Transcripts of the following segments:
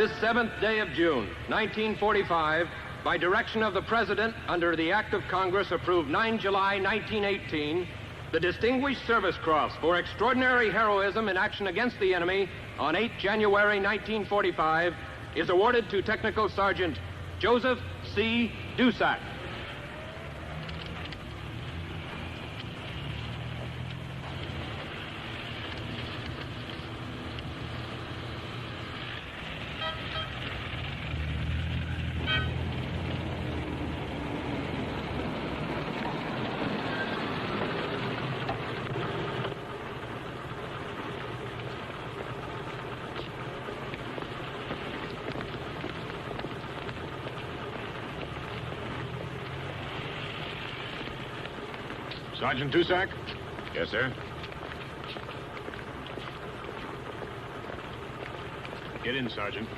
this 7th day of June, 1945, by direction of the President under the Act of Congress approved 9 July 1918, the Distinguished Service Cross for extraordinary heroism in action against the enemy on 8 January 1945 is awarded to Technical Sergeant Joseph C. Dusak. Sergeant Dusak? Yes, sir. Get in, Sergeant.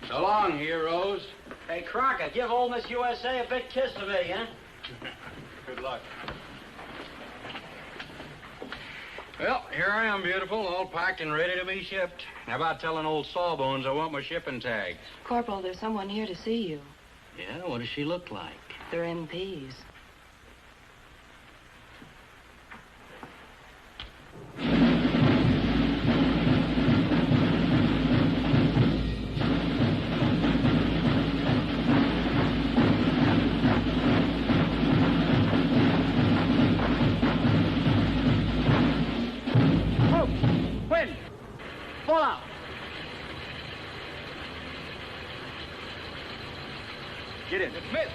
So long, heroes. Hey, Crocker, give old Miss USA a big kiss of me, huh? Good luck. Well, here I am, beautiful, all packed and ready to be shipped. How about telling old Sawbones I want my shipping tag? Corporal, there's someone here to see you. Yeah, what does she look like? They're MPs. Quinn! Pull out! Get in. Admit!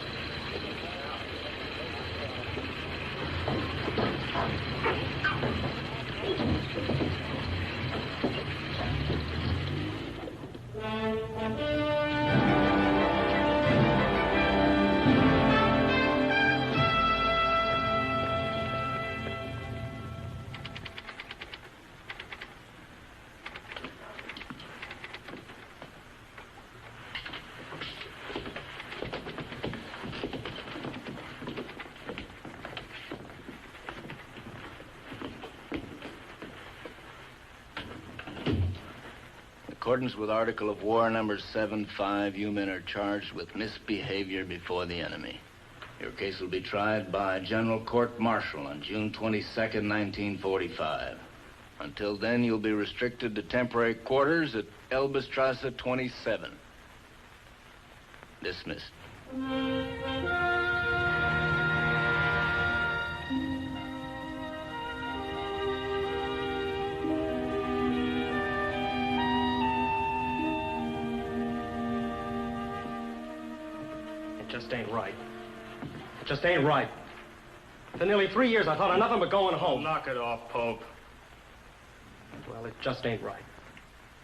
In accordance with Article of War number 75, you men are charged with misbehavior before the enemy. Your case will be tried by General Court-Martial on June 22nd, 1945. Until then, you'll be restricted to temporary quarters at Elbestrasse 27. Dismissed. Just ain't right. Just ain't right. For nearly 3 years, I thought of nothing but going home. Knock it off, Pope. Well, it just ain't right.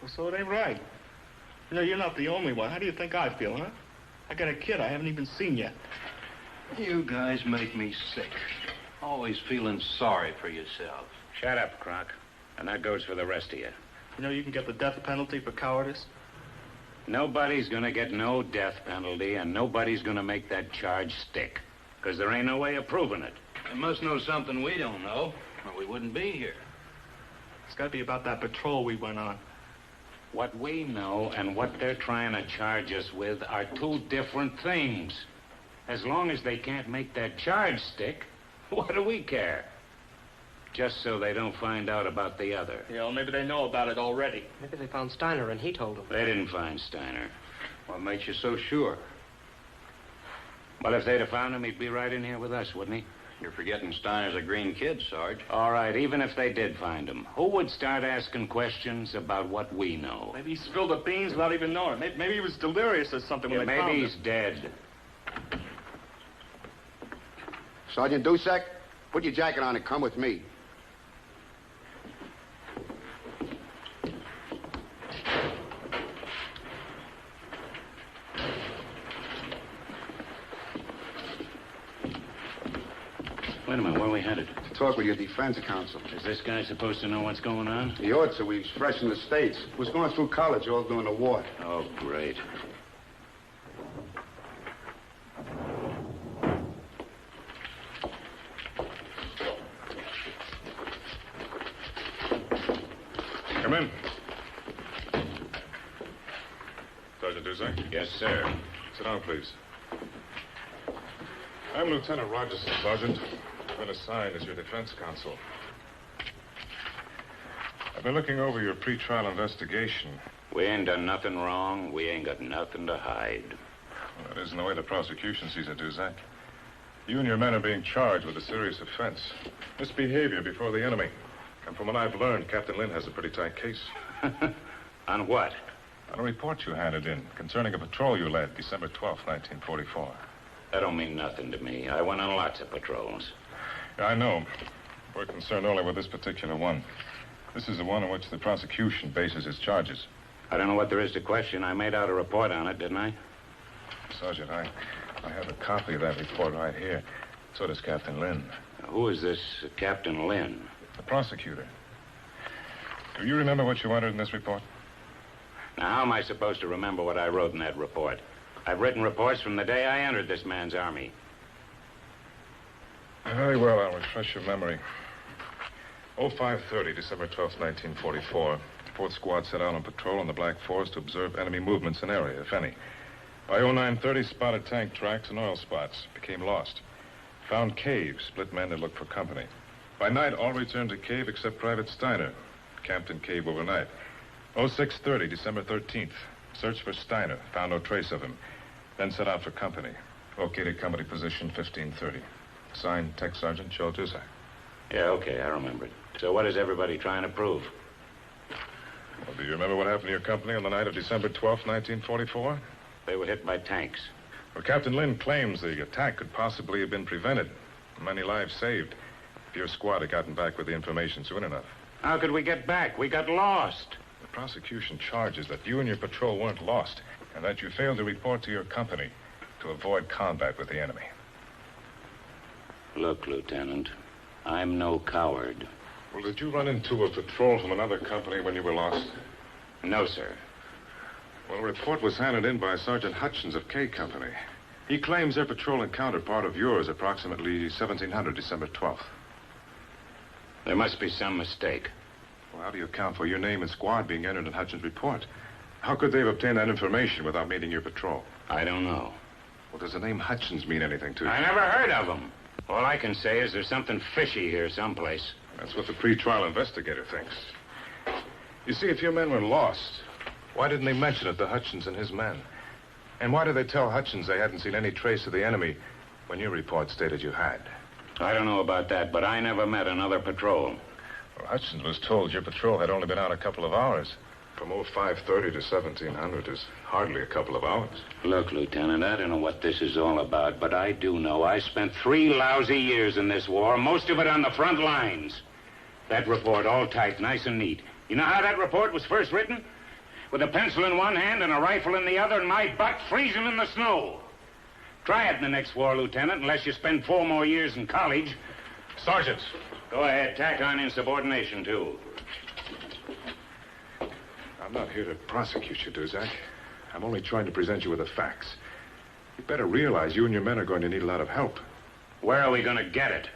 Well, so it ain't right. You know, you're not the only one. How do you think I feel, huh? I got a kid I haven't even seen yet. You guys make me sick. Always feeling sorry for yourself. Shut up, Croc. And that goes for the rest of you. You know you can get the death penalty for cowardice? Nobody's gonna get no death penalty, and nobody's gonna make that charge stick. Because there ain't no way of proving it. They must know something we don't know, or we wouldn't be here. It's got to be about that patrol we went on. What we know and what they're trying to charge us with are two different things. As long as they can't make that charge stick, what do we care? Just so they don't find out about the other. You know, maybe they know about it already. Maybe they found Steiner and he told them. They didn't find Steiner. What makes you so sure? Well, if they'd have found him, he'd be right in here with us, wouldn't he? You're forgetting Steiner's a green kid, Sarge. All right, even if they did find him, who would start asking questions about what we know? Maybe he spilled the beans without even knowing. Maybe he was delirious or something when they found him. Maybe he's dead. Sergeant Dusak, put your jacket on and come with me. Wait a minute, where are we headed? To talk with your defense counsel. Is this guy supposed to know what's going on? He ought to. He's fresh in the States. Was going through college all during the war. Oh, great. Come in. Sergeant Dusak? Yes, sir. Sit down, please. I'm Lieutenant Rogerson, Sergeant. I've been assigned as your defense counsel. I've been looking over your pretrial investigation. We ain't done nothing wrong. We ain't got nothing to hide. Well, that isn't the way the prosecution sees it, Dusak. You and your men are being charged with a serious offense. Misbehavior before the enemy. And from what I've learned, Captain Lynn has a pretty tight case. On what? On a report you handed in concerning a patrol you led December 12th, 1944. That don't mean nothing to me. I went on lots of patrols. Yeah, I know. We're concerned only with this particular one. This is the one on which the prosecution bases its charges. I don't know what there is to question. I made out a report on it, didn't I? Sergeant, I have a copy of that report right here. So does Captain Lynn. Who is this Captain Lynn? The prosecutor. Do you remember what you entered in this report? Now, how am I supposed to remember what I wrote in that report? I've written reports from the day I entered this man's army. Very well, I'll refresh your memory. 0530, December 12th, 1944. The 4th Squad set out on patrol in the Black Forest to observe enemy movements in area, if any. By 0930, spotted tank tracks and oil spots. Became lost. Found cave, split men to look for company. By night, all returned to cave except Private Steiner. Camped in cave overnight. 0630, December 13th. Searched for Steiner. Found no trace of him. Then set out for company. Located company position 1530. Signed, Tech Sergeant Joe Dusak. Yeah, okay, I remember it. So what is everybody trying to prove? Well, do you remember what happened to your company on the night of December 12th, 1944? They were hit by tanks. Well, Captain Lynn claims the attack could possibly have been prevented. Many lives saved. If your squad had gotten back with the information soon enough. How could we get back? We got lost. The prosecution charges that you and your patrol weren't lost, and that you failed to report to your company to avoid combat with the enemy. Look, Lieutenant, I'm no coward. Well, did you run into a patrol from another company when you were lost? No, sir. Well, a report was handed in by Sergeant Hutchins of K Company. He claims their patrol encountered part of yours approximately 1700, December 12th. There must be some mistake. Well, how do you account for your name and squad being entered in Hutchins' report? How could they have obtained that information without meeting your patrol? I don't know. Well, does the name Hutchins mean anything to you? I never heard of him. All I can say is there's something fishy here someplace. That's what the pre-trial investigator thinks. You see, if your men were lost, why didn't they mention it to Hutchins and his men? And why did they tell Hutchins they hadn't seen any trace of the enemy when your report stated you had? I don't know about that, but I never met another patrol. Well, Hutchins was told your patrol had only been out a couple of hours. From 0530 to 1700 is hardly a couple of hours. Look, Lieutenant, I don't know what this is all about, but I do know I spent 3 lousy years in this war, most of it on the front lines. That report all typed nice and neat. You know how that report was first written? With a pencil in one hand and a rifle in the other and my butt freezing in the snow. Try it in the next war, Lieutenant, unless you spend 4 more years in college. Sergeant! Go ahead, tack on insubordination, too. I'm not here to prosecute you, Dusak. I'm only trying to present you with the facts. You better realize you and your men are going to need a lot of help. Where are we going to get it?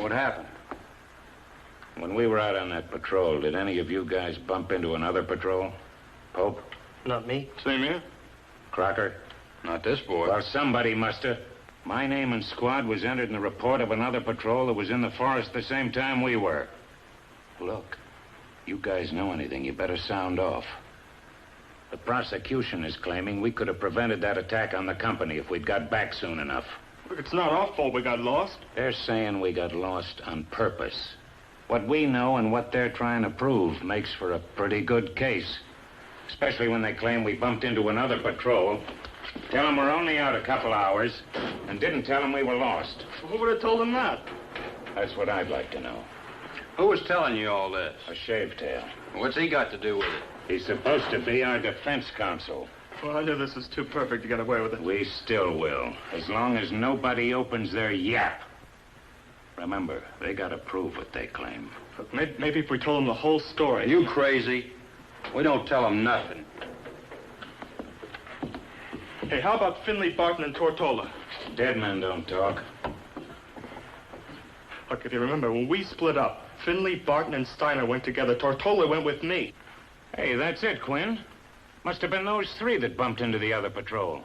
What happened? When we were out on that patrol, did any of you guys bump into another patrol? Pope? Not me. Same here. Crocker? Not this boy. Well, somebody must have. My name and squad was entered in the report of another patrol that was in the forest the same time we were. Look, you guys know anything, you better sound off. The prosecution is claiming we could have prevented that attack on the company if we'd got back soon enough. Look, it's not our fault we got lost. They're saying we got lost on purpose. What we know and what they're trying to prove makes for a pretty good case. Especially when they claim we bumped into another patrol. Tell them we're only out a couple hours, and didn't tell them we were lost. Who would have told them that? That's what I'd like to know. Who was telling you all this? A shavetail. What's he got to do with it? He's supposed to be our defense counsel. Well, I knew this was too perfect to get away with it. We still will, as long as nobody opens their yap. Remember, they gotta prove what they claim. Look, maybe if we told them the whole story. Are you crazy? We don't tell them nothing. Hey, how about Finley, Barton, and Tortola? Dead men don't talk. Look, if you remember, when we split up, Finley, Barton, and Steiner went together. Tortola went with me. Hey, that's it, Quinn. Must have been those three that bumped into the other patrol.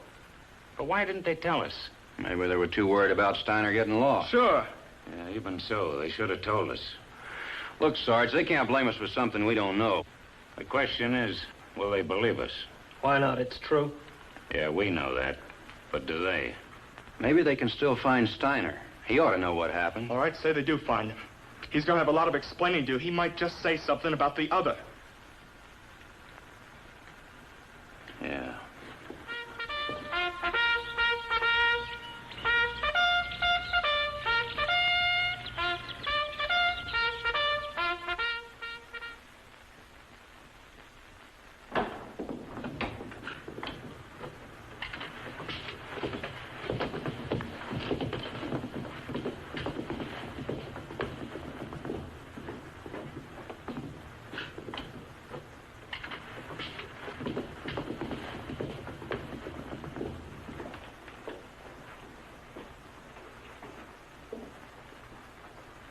But why didn't they tell us? Maybe they were too worried about Steiner getting lost. Sure. Yeah, even so, they should have told us. Look, Sarge, they can't blame us for something we don't know. The question is, will they believe us? Why not? It's true. Yeah, we know that. But do they? Maybe they can still find Steiner. He ought to know what happened. All right, say they do find him. He's going to have a lot of explaining to do. He might just say something about the other. Yeah.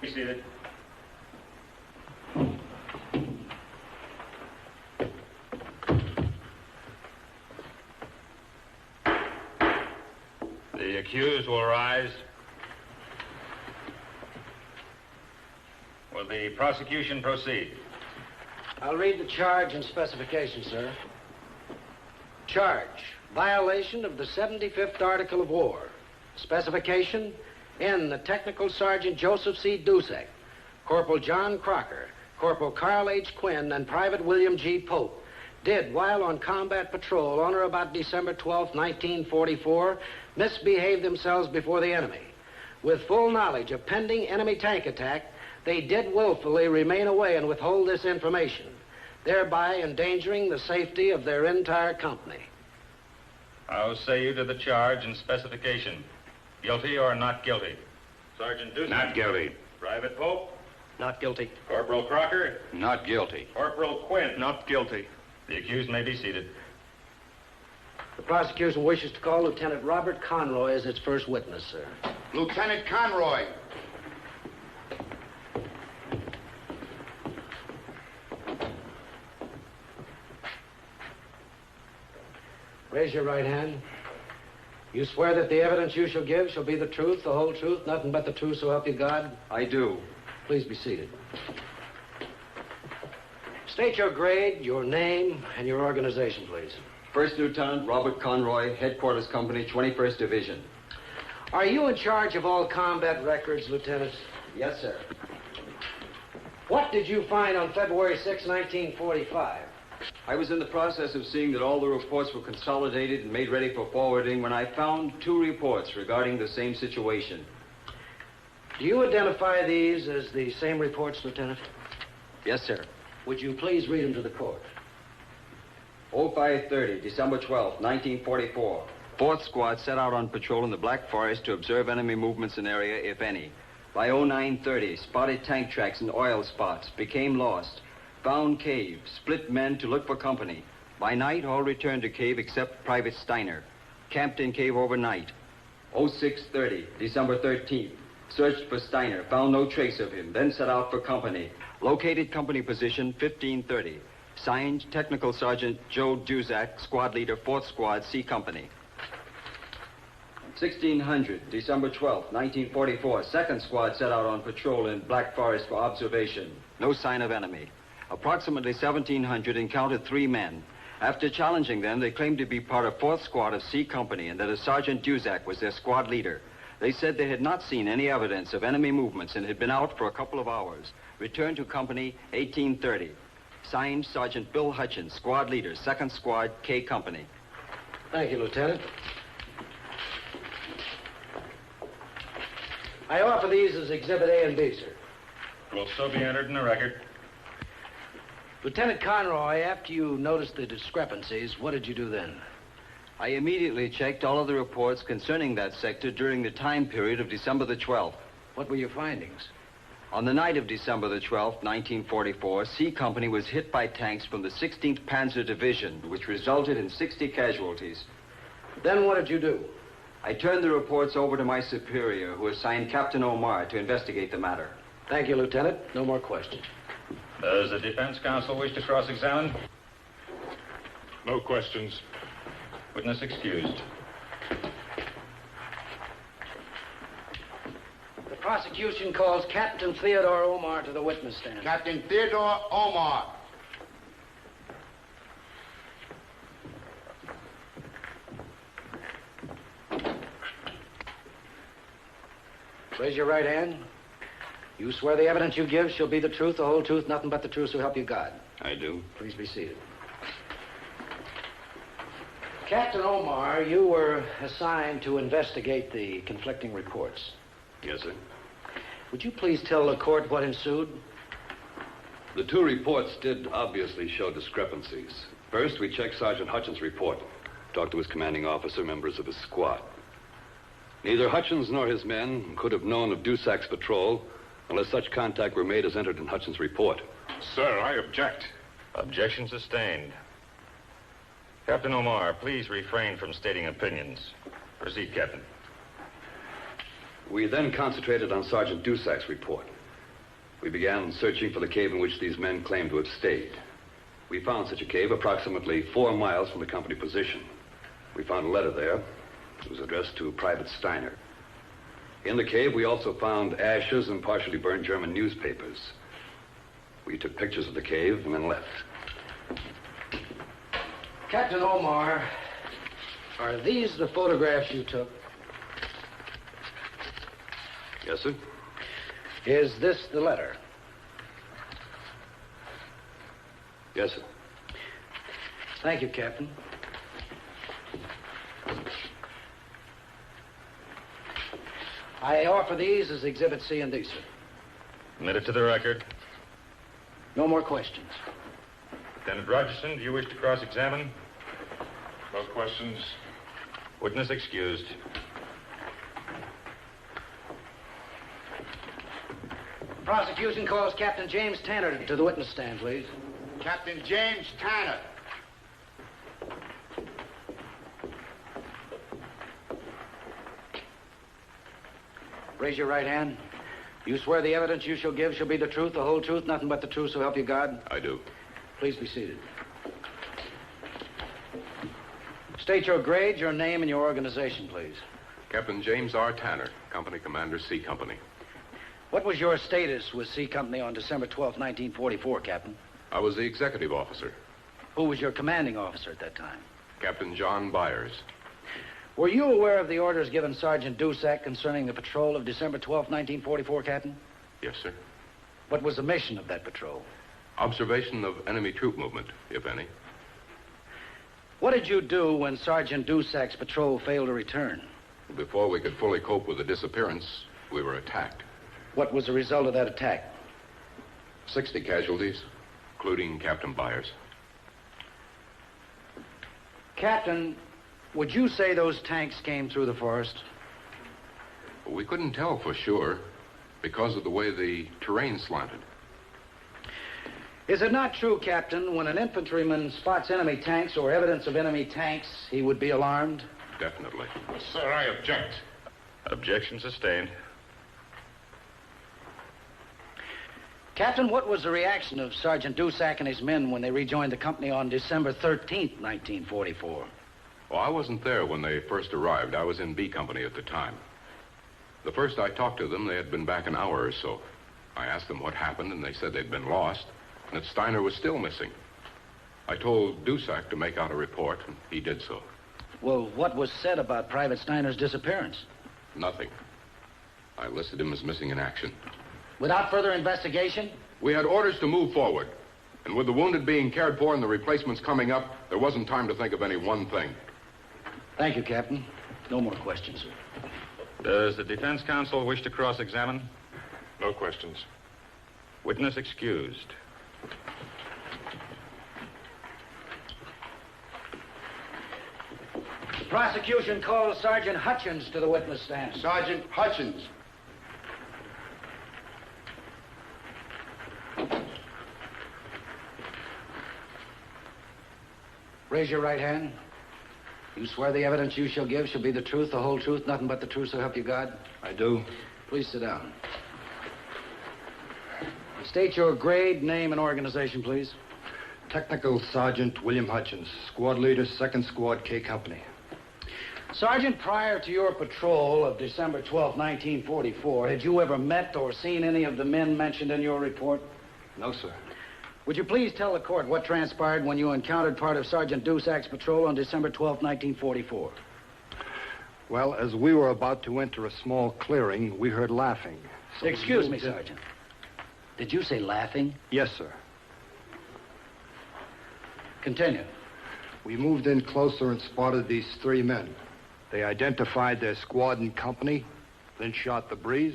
Be seated. The accused will rise. Will the prosecution proceed? I'll read the charge and specification, sir. Charge: violation of the 75th Article of War. Specification: in the Technical Sergeant Joseph C. Dusak, Corporal John Crocker, Corporal Carl H. Quinn, and Private William G. Pope did, while on combat patrol on or about December 12, 1944, misbehave themselves before the enemy. With full knowledge of pending enemy tank attack, they did willfully remain away and withhold this information, thereby endangering the safety of their entire company. How say you to the charge and specification? Guilty or not guilty? Sergeant Dusak? Not guilty. Private Pope? Not guilty. Corporal Crocker? Not guilty. Corporal Quinn? Not guilty. The accused may be seated. The prosecution wishes to call Lieutenant Robert Conroy as its first witness, sir. Lieutenant Conroy. Raise your right hand. You swear that the evidence you shall give shall be the truth, the whole truth, nothing but the truth, so help you God? I do. Please be seated. State your grade, your name, and your organization, please. First Lieutenant Robert Conroy, Headquarters Company, 21st Division. Are you in charge of all combat records, Lieutenant? Yes, sir. What did you find on February 6, 1945? I was in the process of seeing that all the reports were consolidated and made ready for forwarding when I found 2 reports regarding the same situation. Do you identify these as the same reports, Lieutenant? Yes, sir. Would you please read them to the court? 0530, December 12, 1944. 4th Squad set out on patrol in the Black Forest to observe enemy movements in area, if any. By 0930, spotted tank tracks and oil spots, became lost. Found cave, split men to look for company. By night, all returned to cave except Private Steiner. Camped in cave overnight. 0630, December 13th. Searched for Steiner, found no trace of him, then set out for company. Located company position 1530. Signed, Technical Sergeant Joe Dusak, Squad Leader, 4th Squad, C Company. 1600, December 12th, 1944. 2nd Squad set out on patrol in Black Forest for observation. No sign of enemy. Approximately 1700 encountered 3 men. After challenging them, they claimed to be part of 4th Squad of C Company and that a Sergeant Dusak was their squad leader. They said they had not seen any evidence of enemy movements and had been out for a couple of hours. Returned to company 1830. Signed, Sergeant Bill Hutchins, squad leader, 2nd Squad, K Company. Thank you, Lieutenant. I offer these as Exhibit A and B, sir. Will so be entered in the record. Lieutenant Conroy, after you noticed the discrepancies, what did you do then? I immediately checked all of the reports concerning that sector during the time period of December the 12th. What were your findings? On the night of December the 12th, 1944, C Company was hit by tanks from the 16th Panzer Division, which resulted in 60 casualties. Then what did you do? I turned the reports over to my superior, who assigned Captain Omar to investigate the matter. Thank you, Lieutenant. No more questions. Does the defense counsel wish to cross-examine? No questions. Witness excused. The prosecution calls Captain Theodore Omar to the witness stand. Captain Theodore Omar. Raise your right hand. You swear the evidence you give shall be the truth, the whole truth, nothing but the truth, so help you God. I do. Please be seated. Captain Omar, you were assigned to investigate the conflicting reports. Yes, sir. Would you please tell the court what ensued? The two reports did obviously show discrepancies. First, we checked Sergeant Hutchins' report. Talked to his commanding officer, members of his squad. Neither Hutchins nor his men could have known of Dusak's patrol unless such contact were made as entered in Hutchins' report. Sir, I object. Objection sustained. Captain Omar, please refrain from stating opinions. Proceed, Captain. We then concentrated on Sergeant Dusak's report. We began searching for the cave in which these men claimed to have stayed. We found such a cave approximately 4 miles from the company position. We found a letter there. It was addressed to Private Steiner. In the cave, we also found ashes and partially burned German newspapers. We took pictures of the cave and then left. Captain Omar, are these the photographs you took? Yes, sir. Is this the letter? Yes, sir. Thank you, Captain. I offer these as Exhibit C and D, sir. Admitted to the record. No more questions. Lieutenant Rogerson, do you wish to cross-examine? No questions. Witness excused. The prosecution calls Captain James Tanner to the witness stand, please. Captain James Tanner. Raise your right hand. You swear the evidence you shall give shall be the truth, the whole truth, nothing but the truth, so help you God? I do. Please be seated. State your grade, your name, and your organization, please. Captain James R. Tanner, Company Commander, C Company. What was your status with C Company on December 12, 1944, Captain? I was the executive officer. Who was your commanding officer at that time? Captain John Byers. Were you aware of the orders given Sergeant Dusak concerning the patrol of December 12, 1944, Captain? Yes, sir. What was the mission of that patrol? Observation of enemy troop movement, if any. What did you do when Sergeant Dusak's patrol failed to return? Before we could fully cope with the disappearance, we were attacked. What was the result of that attack? 60 casualties, including Captain Byers. Captain, would you say those tanks came through the forest? We couldn't tell for sure because of the way the terrain slanted. Is it not true, Captain, when an infantryman spots enemy tanks or evidence of enemy tanks, he would be alarmed? Definitely. Sir, I object. Objection sustained. Captain, what was the reaction of Sergeant Dusak and his men when they rejoined the company on December 13th, 1944? Well, I wasn't there when they first arrived. I was in B Company at the time. The first I talked to them, they had been back an hour or so. I asked them what happened, and they said they'd been lost, and that Steiner was still missing. I told Dusak to make out a report, and he did so. Well, what was said about Private Steiner's disappearance? Nothing. I listed him as missing in action. Without further investigation? We had orders to move forward. And with the wounded being cared for and the replacements coming up, there wasn't time to think of any one thing. Thank you, Captain. No more questions, sir. Does the defense counsel wish to cross-examine? No questions. Witness excused. The prosecution calls Sergeant Hutchins to the witness stand. Sergeant Hutchins. Raise your right hand. You swear the evidence you shall give shall be the truth, the whole truth, nothing but the truth, so help you God? I do. Please sit down. State your grade, name, and organization, please. Technical Sergeant William Hutchins, squad leader, 2nd Squad, K Company. Sergeant, prior to your patrol of December 12, 1944, had you ever met or seen any of the men mentioned in your report? No, sir. Would you please tell the court what transpired when you encountered part of Sergeant Dusak's patrol on December 12, 1944? Well, as we were about to enter a small clearing, we heard laughing. So Excuse me, Sergeant. Did you say laughing? Yes, sir. Continue. We moved in closer and spotted these 3 men. They identified their squad and company, then shot the breeze.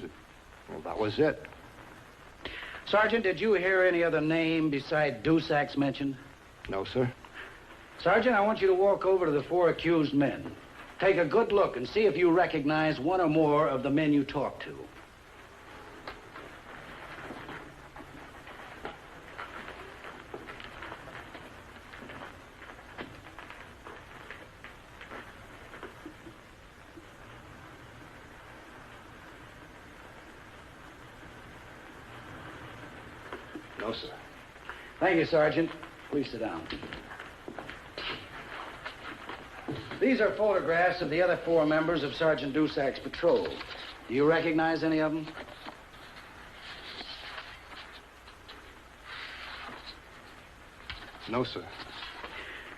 Well, that was it. Sergeant, did you hear any other name beside Dusak's mentioned? No, sir. Sergeant, I want you to walk over to the 4 accused men. Take a good look and see if you recognize one or more of the men you talked to. No, sir. Thank you, Sergeant. Please sit down. These are photographs of the other 4 members of Sergeant Dusak's patrol. Do you recognize any of them? No, sir.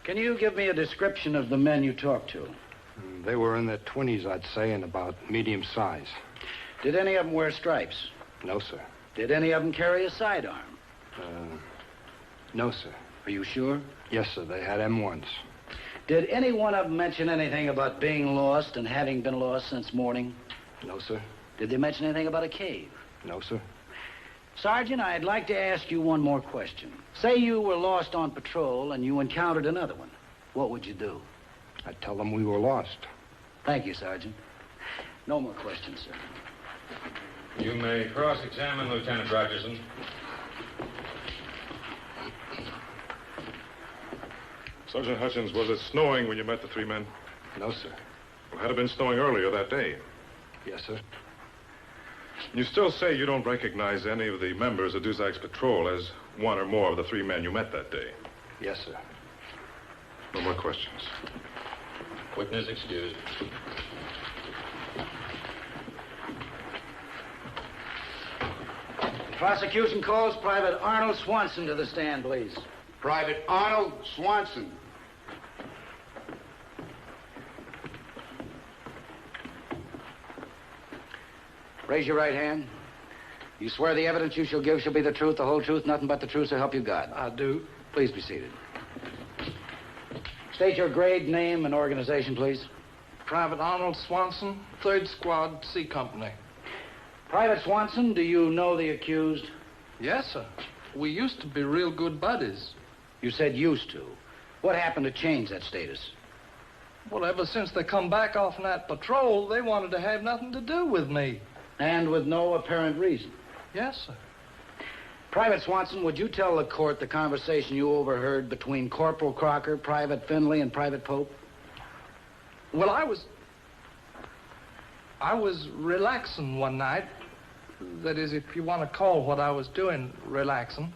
Can you give me a description of the men you talked to? They were in their 20s, I'd say, and about medium size. Did any of them wear stripes? No, sir. Did any of them carry a sidearm? No, sir. Are you sure? Yes, sir. They had M1s. Did any one of them mention anything about being lost and having been lost since morning? No, sir. Did they mention anything about a cave? No, sir. Sergeant, I'd like to ask you one more question. Say you were lost on patrol and you encountered another one. What would you do? I'd tell them we were lost. Thank you, Sergeant. No more questions, sir. You may cross-examine Lieutenant Rogerson. Sergeant Hutchins, was it snowing when you met the 3 men? No, sir. Well, had it been snowing earlier that day? Yes, sir. You still say you don't recognize any of the members of Dusak's patrol as one or more of the 3 men you met that day? Yes, sir. No more questions. Witness excused. The prosecution calls Private Arnold Swanson to the stand, please. Private Arnold Swanson. Raise your right hand. You swear the evidence you shall give shall be the truth, the whole truth, nothing but the truth, so help you God. I do. Please be seated. State your grade, name, and organization, please. Private Arnold Swanson, 3rd Squad, C Company. Private Swanson, do you know the accused? Yes, sir. We used to be real good buddies. You said used to. What happened to change that status? Well, ever since they come back off that patrol, they wanted to have nothing to do with me. And with no apparent reason? Yes, sir. Private Swanson, would you tell the court the conversation you overheard between Corporal Crocker, Private Finley, and Private Pope? Well, I was relaxing one night. That is, if you want to call what I was doing relaxing.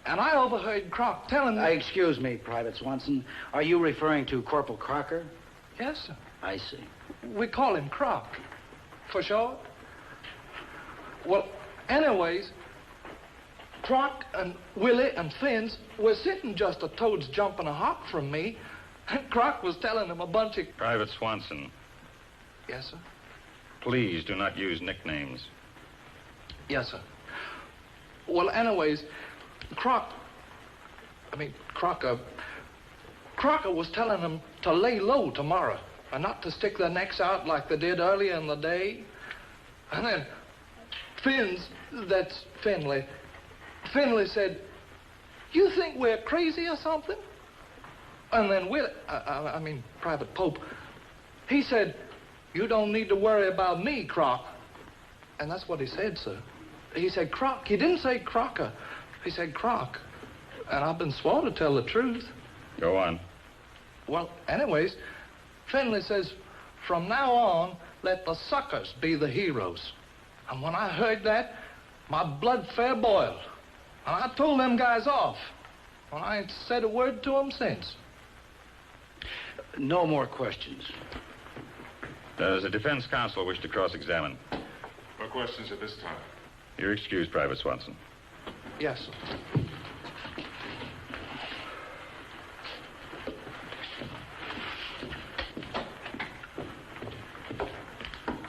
And I overheard Croc telling me... Excuse me, Private Swanson. Are you referring to Corporal Crocker? Yes, sir. I see. We call him Croc, for short. Well, anyways, Croc and Willie and Fins were sitting just a toad's jump and a hop from me, and Croc was telling them a bunch of... Private Swanson. Yes, sir. Please do not use nicknames. Yes, sir. Well, anyways, Crocker was telling them to lay low tomorrow and not to stick their necks out like they did earlier in the day. And then Fins, that's Finley, Finley said, "You think we're crazy or something?" And then Private Pope, he said, "You don't need to worry about me, Croc." And that's what he said, sir. He said Croc. He didn't say Crocker. He said Croc. And I've been sworn to tell the truth. Go on. Well, anyways, Finley says, "From now on, let the suckers be the heroes." And when I heard that, my blood fair boiled. And I told them guys off. And I ain't said a word to them since. No more questions. Does the defense counsel wish to cross-examine? No questions at this time. You're excused, Private Swanson. Yes, sir.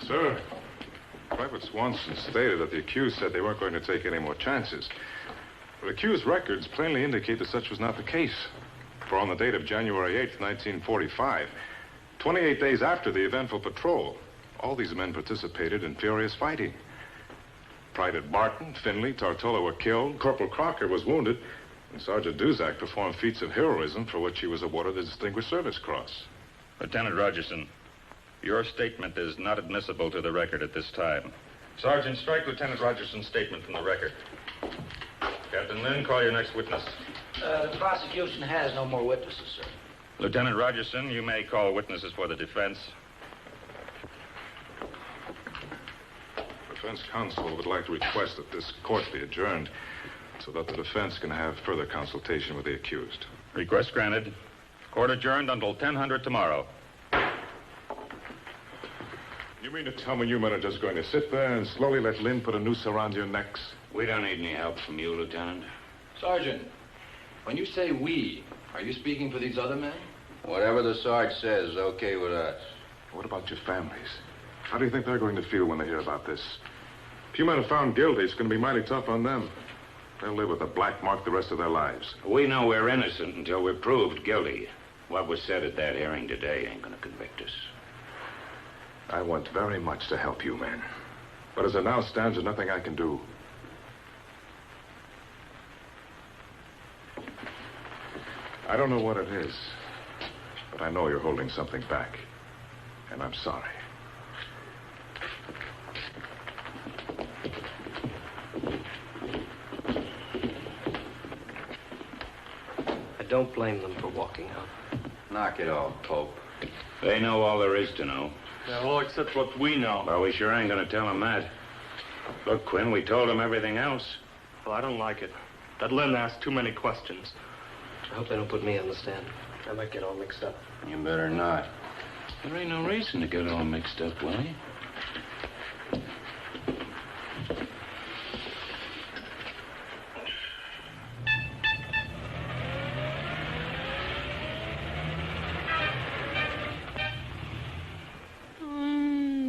Sir, Private Swanson stated that the accused said they weren't going to take any more chances. But accused records plainly indicate that such was not the case. For on the date of January 8th, 1945, 28 days after the eventful patrol, all these men participated in furious fighting. Private Barton, Finley, Tortola were killed, Corporal Crocker was wounded, and Sergeant Dusak performed feats of heroism for which he was awarded the Distinguished Service Cross. Lieutenant Rogerson, your statement is not admissible to the record at this time. Sergeant, strike Lieutenant Rogerson's statement from the record. Captain Lynn, call your next witness. The prosecution has no more witnesses, sir. Lieutenant Rogerson, you may call witnesses for the defense. Defense counsel would like to request that this court be adjourned so that the defense can have further consultation with the accused. Request granted. Court adjourned until 10:00 tomorrow. You mean to tell me you men are just going to sit there and slowly let Lynn put a noose around your necks? We don't need any help from you, Lieutenant. Sergeant, when you say we, are you speaking for these other men? Whatever the Sarge says is okay with us. What about your families? How do you think they're going to feel when they hear about this? If you men are found guilty, it's going to be mighty tough on them. They'll live with a black mark the rest of their lives. We know we're innocent until we're proved guilty. What was said at that hearing today ain't going to convict us. I want very much to help you men. But as it now stands, there's nothing I can do. I don't know what it is, but I know you're holding something back. And I'm sorry. I don't blame them for walking out. Knock it off, Pope. They know all there is to know. Yeah, all except what we know. Well, we sure ain't going to tell them that. Look, Quinn, we told them everything else. Well, I don't like it. That Lynn asked too many questions. I hope they don't put me on the stand. I might get all mixed up. You better not. There ain't no reason to get all mixed up, Willie.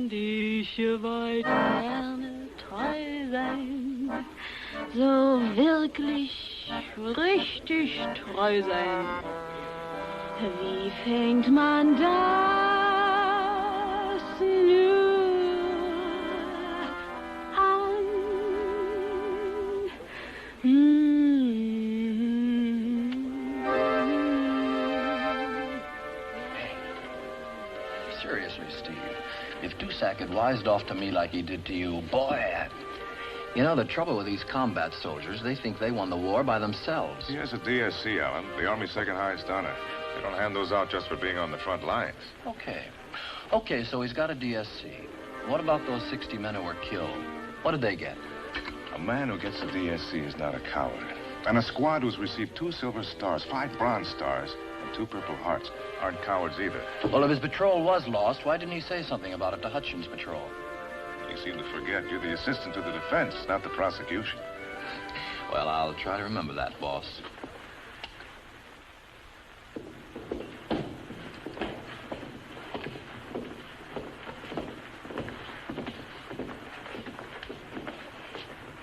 Ich wollte gerne treu sein, so wirklich, richtig treu sein. Wie fängt man das nur an? Seriously, Steve, if Dusak had wised off to me like he did to you, boy, you know, the trouble with these combat soldiers, they think they won the war by themselves. He has a DSC, Alan, the Army's second highest honor. They don't hand those out just for being on the front lines. Okay, so he's got a DSC. What about those 60 men who were killed? What did they get? A man who gets a DSC is not a coward. And a squad who's received 2 silver stars, 5 bronze stars, and 2 purple hearts aren't cowards either. Well, if his patrol was lost, why didn't he say something about it to Hutchins' patrol? You seem to forget you're the assistant to the defense, not the prosecution. Well, I'll try to remember that, boss.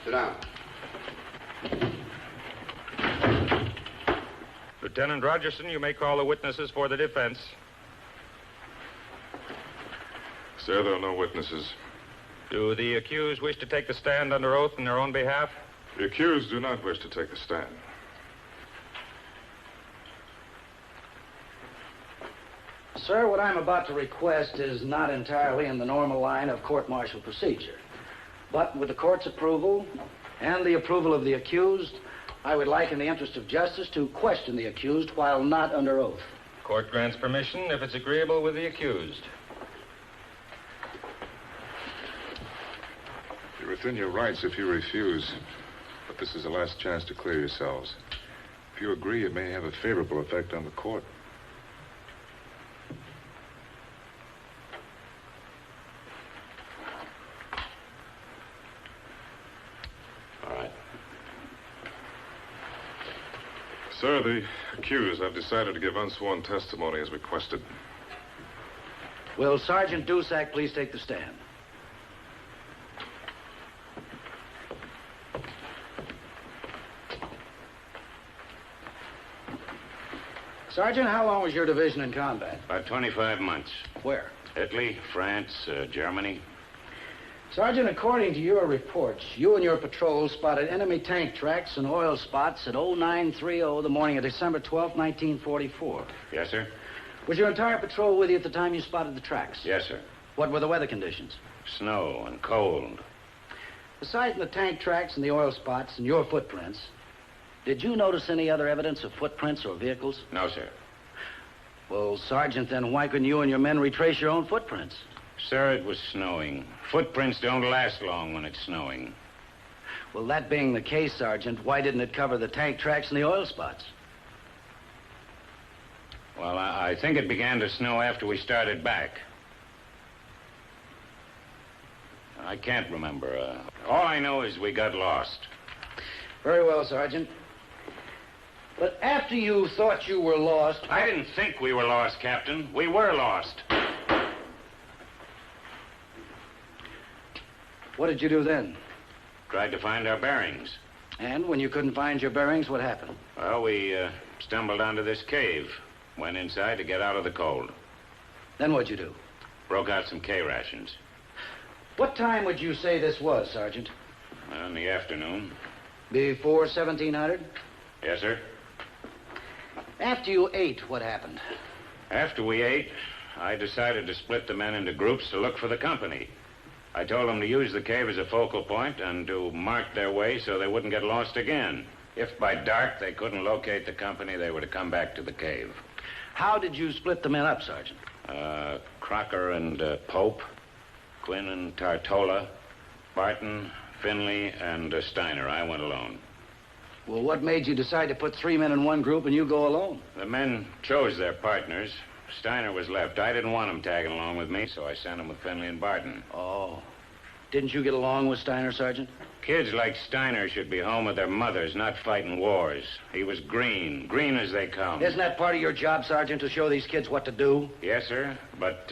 Sit down. Lieutenant Rogerson, you may call the witnesses for the defense. Sir, there are no witnesses. Do the accused wish to take the stand under oath in their own behalf? The accused do not wish to take a stand. Sir, what I'm about to request is not entirely in the normal line of court-martial procedure. But with the court's approval and the approval of the accused, I would like, in the interest of justice, to question the accused while not under oath. Court grants permission if it's agreeable with the accused. You're within your rights if you refuse. But this is the last chance to clear yourselves. If you agree, it may have a favorable effect on the court. All right. Sir, the accused have decided to give unsworn testimony as requested. Will Sergeant Dusak please take the stand? Sergeant, how long was your division in combat? About 25 months. Where? Italy, France, Germany. Sergeant, according to your reports, you and your patrol spotted enemy tank tracks and oil spots at 0930 the morning of December 12th, 1944. Yes, sir. Was your entire patrol with you at the time you spotted the tracks? Yes, sir. What were the weather conditions? Snow and cold. Aside from the tank tracks and the oil spots and your footprints, did you notice any other evidence of footprints or vehicles? No, sir. Well, Sergeant, then why couldn't you and your men retrace your own footprints? Sir, it was snowing. Footprints don't last long when it's snowing. Well, that being the case, Sergeant, why didn't it cover the tank tracks and the oil spots? Well, I think it began to snow after we started back. I can't remember. All I know is we got lost. Very well, Sergeant. But after you thought you were lost... I didn't think we were lost, Captain. We were lost. What did you do then? Tried to find our bearings. And when you couldn't find your bearings, what happened? Well, we stumbled onto this cave. Went inside to get out of the cold. Then what'd you do? Broke out some K rations. What time would you say this was, Sergeant? In the afternoon. Before 1700? Yes, sir. After you ate, what happened? After we ate, I decided to split the men into groups to look for the company. I told them to use the cave as a focal point and to mark their way so they wouldn't get lost again. If by dark they couldn't locate the company, they were to come back to the cave. How did you split the men up, Sergeant? Crocker and Pope, Quinn and Tartola, Barton, Finley, and Steiner. I went alone. Well, what made you decide to put 3 men in one group and you go alone? The men chose their partners. Steiner was left. I didn't want him tagging along with me, so I sent him with Finley and Barton. Oh. Didn't you get along with Steiner, Sergeant? Kids like Steiner should be home with their mothers, not fighting wars. He was green as they come. Isn't that part of your job, Sergeant, to show these kids what to do? Yes, sir, but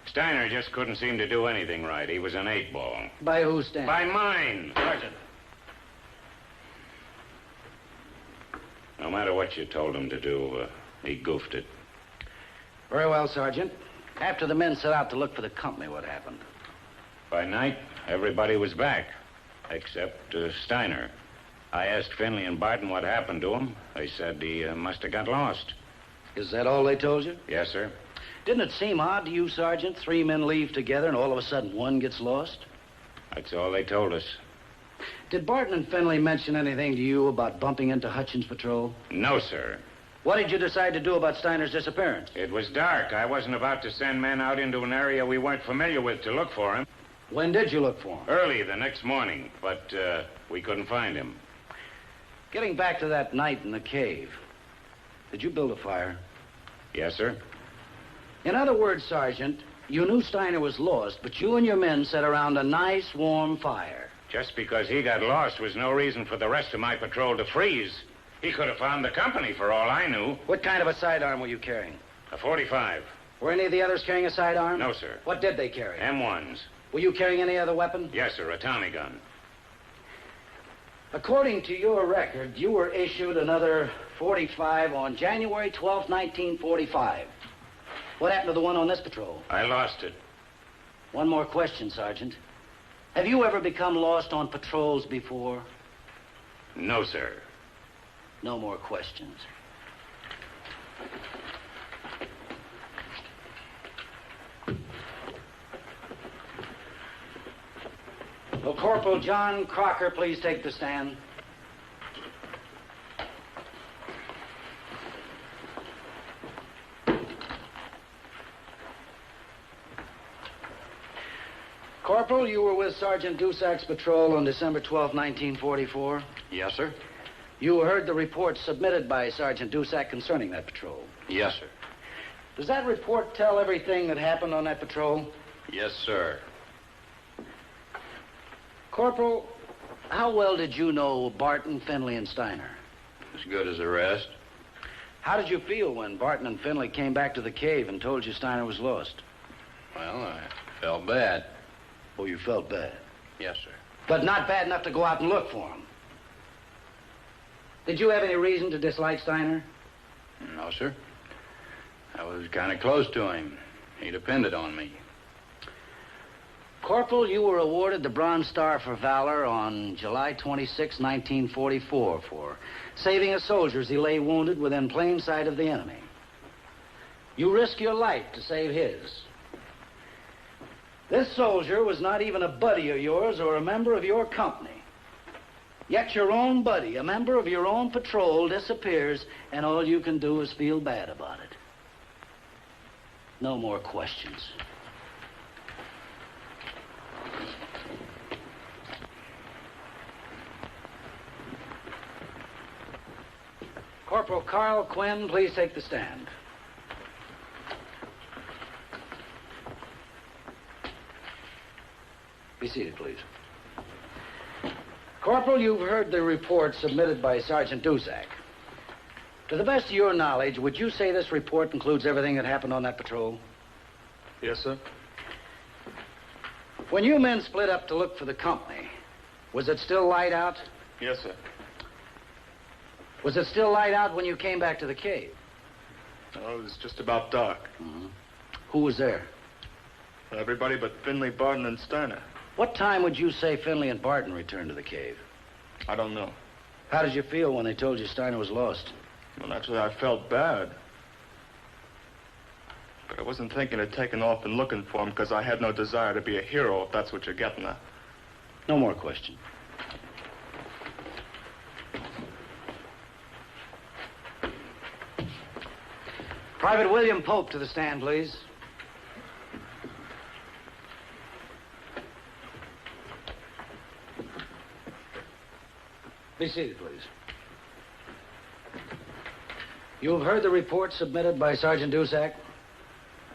Steiner just couldn't seem to do anything right. He was an 8-ball. By whose standard? By mine. Sergeant. No matter what you told him to do, he goofed it. Very well, Sergeant. After the men set out to look for the company, what happened? By night, everybody was back, except Steiner. I asked Finley and Barton what happened to him. They said he must have got lost. Is that all they told you? Yes, sir. Didn't it seem odd to you, Sergeant? 3 men leave together and all of a sudden one gets lost? That's all they told us. Did Barton and Finley mention anything to you about bumping into Hutchins' patrol? No, sir. What did you decide to do about Steiner's disappearance? It was dark. I wasn't about to send men out into an area we weren't familiar with to look for him. When did you look for him? Early the next morning, but we couldn't find him. Getting back to that night in the cave, did you build a fire? Yes, sir. In other words, Sergeant, you knew Steiner was lost, but you and your men sat around a nice, warm fire. Just because he got lost was no reason for the rest of my patrol to freeze. He could have found the company for all I knew. What kind of a sidearm were you carrying? A .45. Were any of the others carrying a sidearm? No, sir. What did they carry? M1s. Were you carrying any other weapon? Yes, sir, a Tommy gun. According to your record, you were issued another .45 on January 12th, 1945. What happened to the one on this patrol? I lost it. One more question, Sergeant. Have you ever become lost on patrols before? No, sir. No more questions. Will Corporal John Crocker please take the stand? Corporal, you were with Sergeant Dusak's patrol on December 12, 1944? Yes, sir. You heard the report submitted by Sergeant Dusak concerning that patrol? Yes, sir. Does that report tell everything that happened on that patrol? Yes, sir. Corporal, how well did you know Barton, Finley, and Steiner? As good as the rest. How did you feel when Barton and Finley came back to the cave and told you Steiner was lost? Well, I felt bad. Oh, you felt bad? Yes, sir. But not bad enough to go out and look for him. Did you have any reason to dislike Steiner? No, sir. I was kind of close to him. He depended on me. Corporal, you were awarded the Bronze Star for Valor on July 26, 1944 for saving a soldier as he lay wounded within plain sight of the enemy. You risked your life to save his. This soldier was not even a buddy of yours or a member of your company. Yet your own buddy, a member of your own patrol, disappears, and all you can do is feel bad about it. No more questions. Corporal Carl Quinn, please take the stand. Be seated, please. Corporal, you've heard the report submitted by Sergeant Dusak. To the best of your knowledge, would you say this report includes everything that happened on that patrol? Yes, sir. When you men split up to look for the company, was it still light out? Yes, sir. Was it still light out when you came back to the cave? Oh, it was just about dark. Mm-hmm. Who was there? Everybody but Finley, Barton, and Steiner. What time would you say Finley and Barton returned to the cave? I don't know. How did you feel when they told you Steiner was lost? Well, naturally, I felt bad. But I wasn't thinking of taking off and looking for him because I had no desire to be a hero, if that's what you're getting at. No more question. Private William Pope to the stand, please. Be seated, please. You have heard the report submitted by Sergeant Dusak?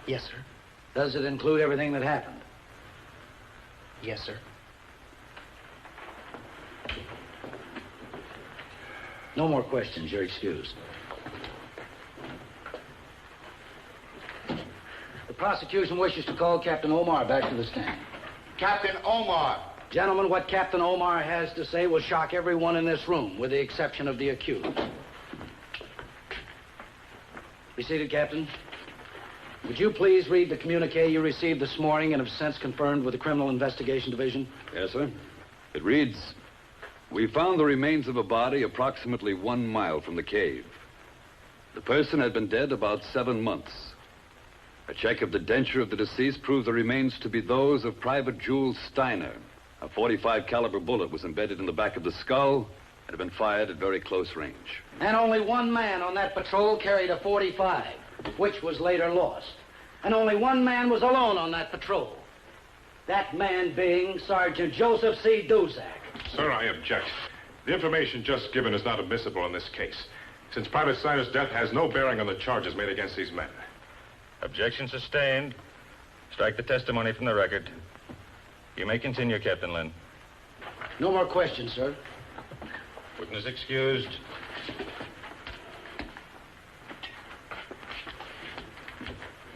Yes, sir. Does it include everything that happened? Yes, sir. No more questions. You're excused. The prosecution wishes to call Captain Omar back to the stand. Captain Omar. Gentlemen, what Captain Omar has to say will shock everyone in this room, with the exception of the accused. Be seated, Captain. Would you please read the communique you received this morning and have since confirmed with the Criminal Investigation Division? Yes, sir. It reads, we found the remains of a body approximately 1 mile from the cave. The person had been dead about 7 months. A check of the denture of the deceased proved the remains to be those of Private Jules Steiner. A .45 caliber bullet was embedded in the back of the skull and had been fired at very close range. And only one man on that patrol carried a .45, which was later lost. And only one man was alone on that patrol. That man being Sergeant Joseph C. Dusak. Sir, I object. The information just given is not admissible in this case, since Private Steiner's death has no bearing on the charges made against these men. Objection sustained. Strike the testimony from the record. You may continue, Captain Lynn. No more questions, sir. Witness excused.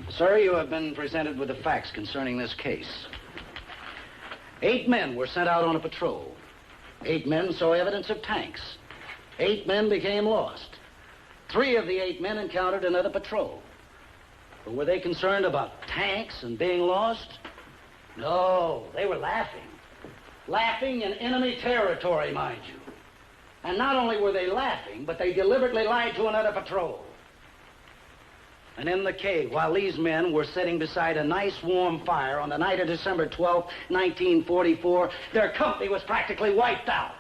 Sir, you have been presented with the facts concerning this case. 8 men were sent out on a patrol. 8 men saw evidence of tanks. 8 men became lost. 3 of the 8 men encountered another patrol. But were they concerned about tanks and being lost? No, they were laughing. Laughing in enemy territory, mind you. And not only were they laughing, but they deliberately lied to another patrol. And in the cave, while these men were sitting beside a nice warm fire on the night of December 12th, 1944, their company was practically wiped out.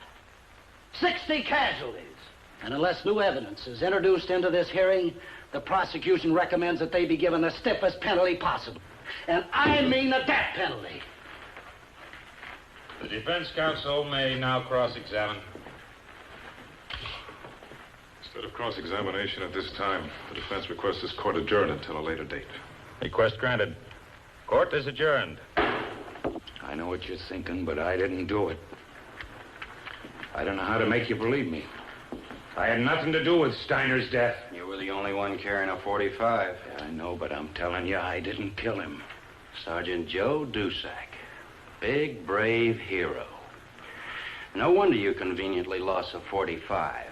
60 casualties. And unless new evidence is introduced into this hearing, the prosecution recommends that they be given the stiffest penalty possible. And I mean the death penalty. The defense counsel may now cross-examine. Instead of cross-examination at this time, the defense requests this court adjourn until a later date. Request granted. Court is adjourned. I know what you're thinking, but I didn't do it. I don't know how to make you believe me. I had nothing to do with Steiner's death. You were the only one carrying a .45. Yeah, I know, but I'm telling you, I didn't kill him. Sergeant Joe Dusak. Big, brave hero. No wonder you conveniently lost a .45.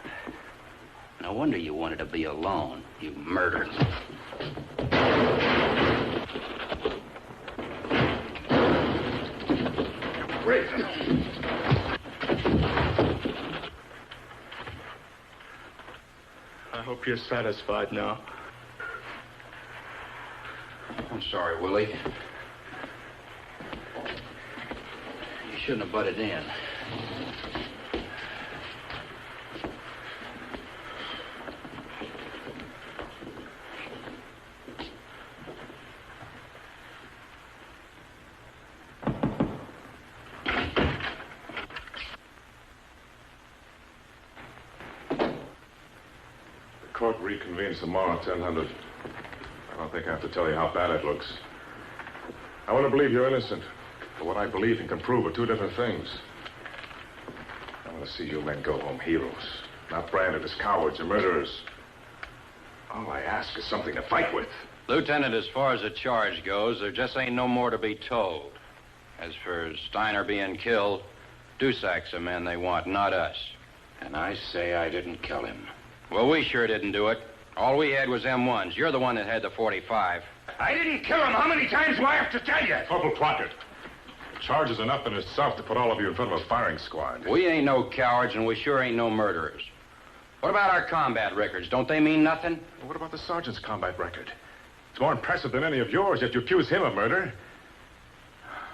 No wonder you wanted to be alone, you murderer. Great. I hope you're satisfied now. I'm sorry, Willie. You shouldn't have butted in. The court reconvenes tomorrow at 10:00. I don't think I have to tell you how bad it looks. I want to believe you're innocent, but what I believe and can prove are two different things. I want to see you men go home heroes, not branded as cowards or murderers. All I ask is something to fight with. Lieutenant, as far as the charge goes, there just ain't no more to be told. As for Steiner being killed, Dusak's the man they want, not us. And I say I didn't kill him. Well, we sure didn't do it. All we had was M1s. You're the one that had the .45. I didn't kill him. How many times do I have to tell you? Corporal Crocker, the charge is enough in itself to put all of you in front of a firing squad. We ain't no cowards, and we sure ain't no murderers. What about our combat records? Don't they mean nothing? What about the sergeant's combat record? It's more impressive than any of yours, yet you accuse him of murder.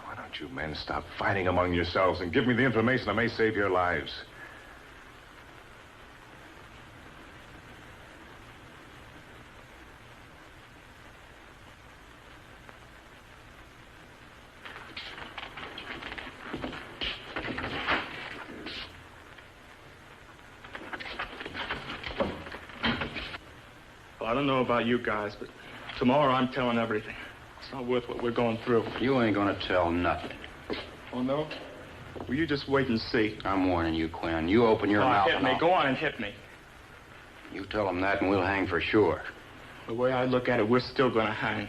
Why don't you men stop fighting among yourselves and give me the information that may save your lives? Well, I don't know about you guys, but tomorrow I'm telling everything. It's not worth what we're going through. You ain't gonna tell nothing. Oh, no? Well, you just wait and see. I'm warning you, Quinn. You open your mouth hit and me. I'll... Go on and hit me. You tell them that and we'll hang for sure. The way I look at it, we're still gonna hang.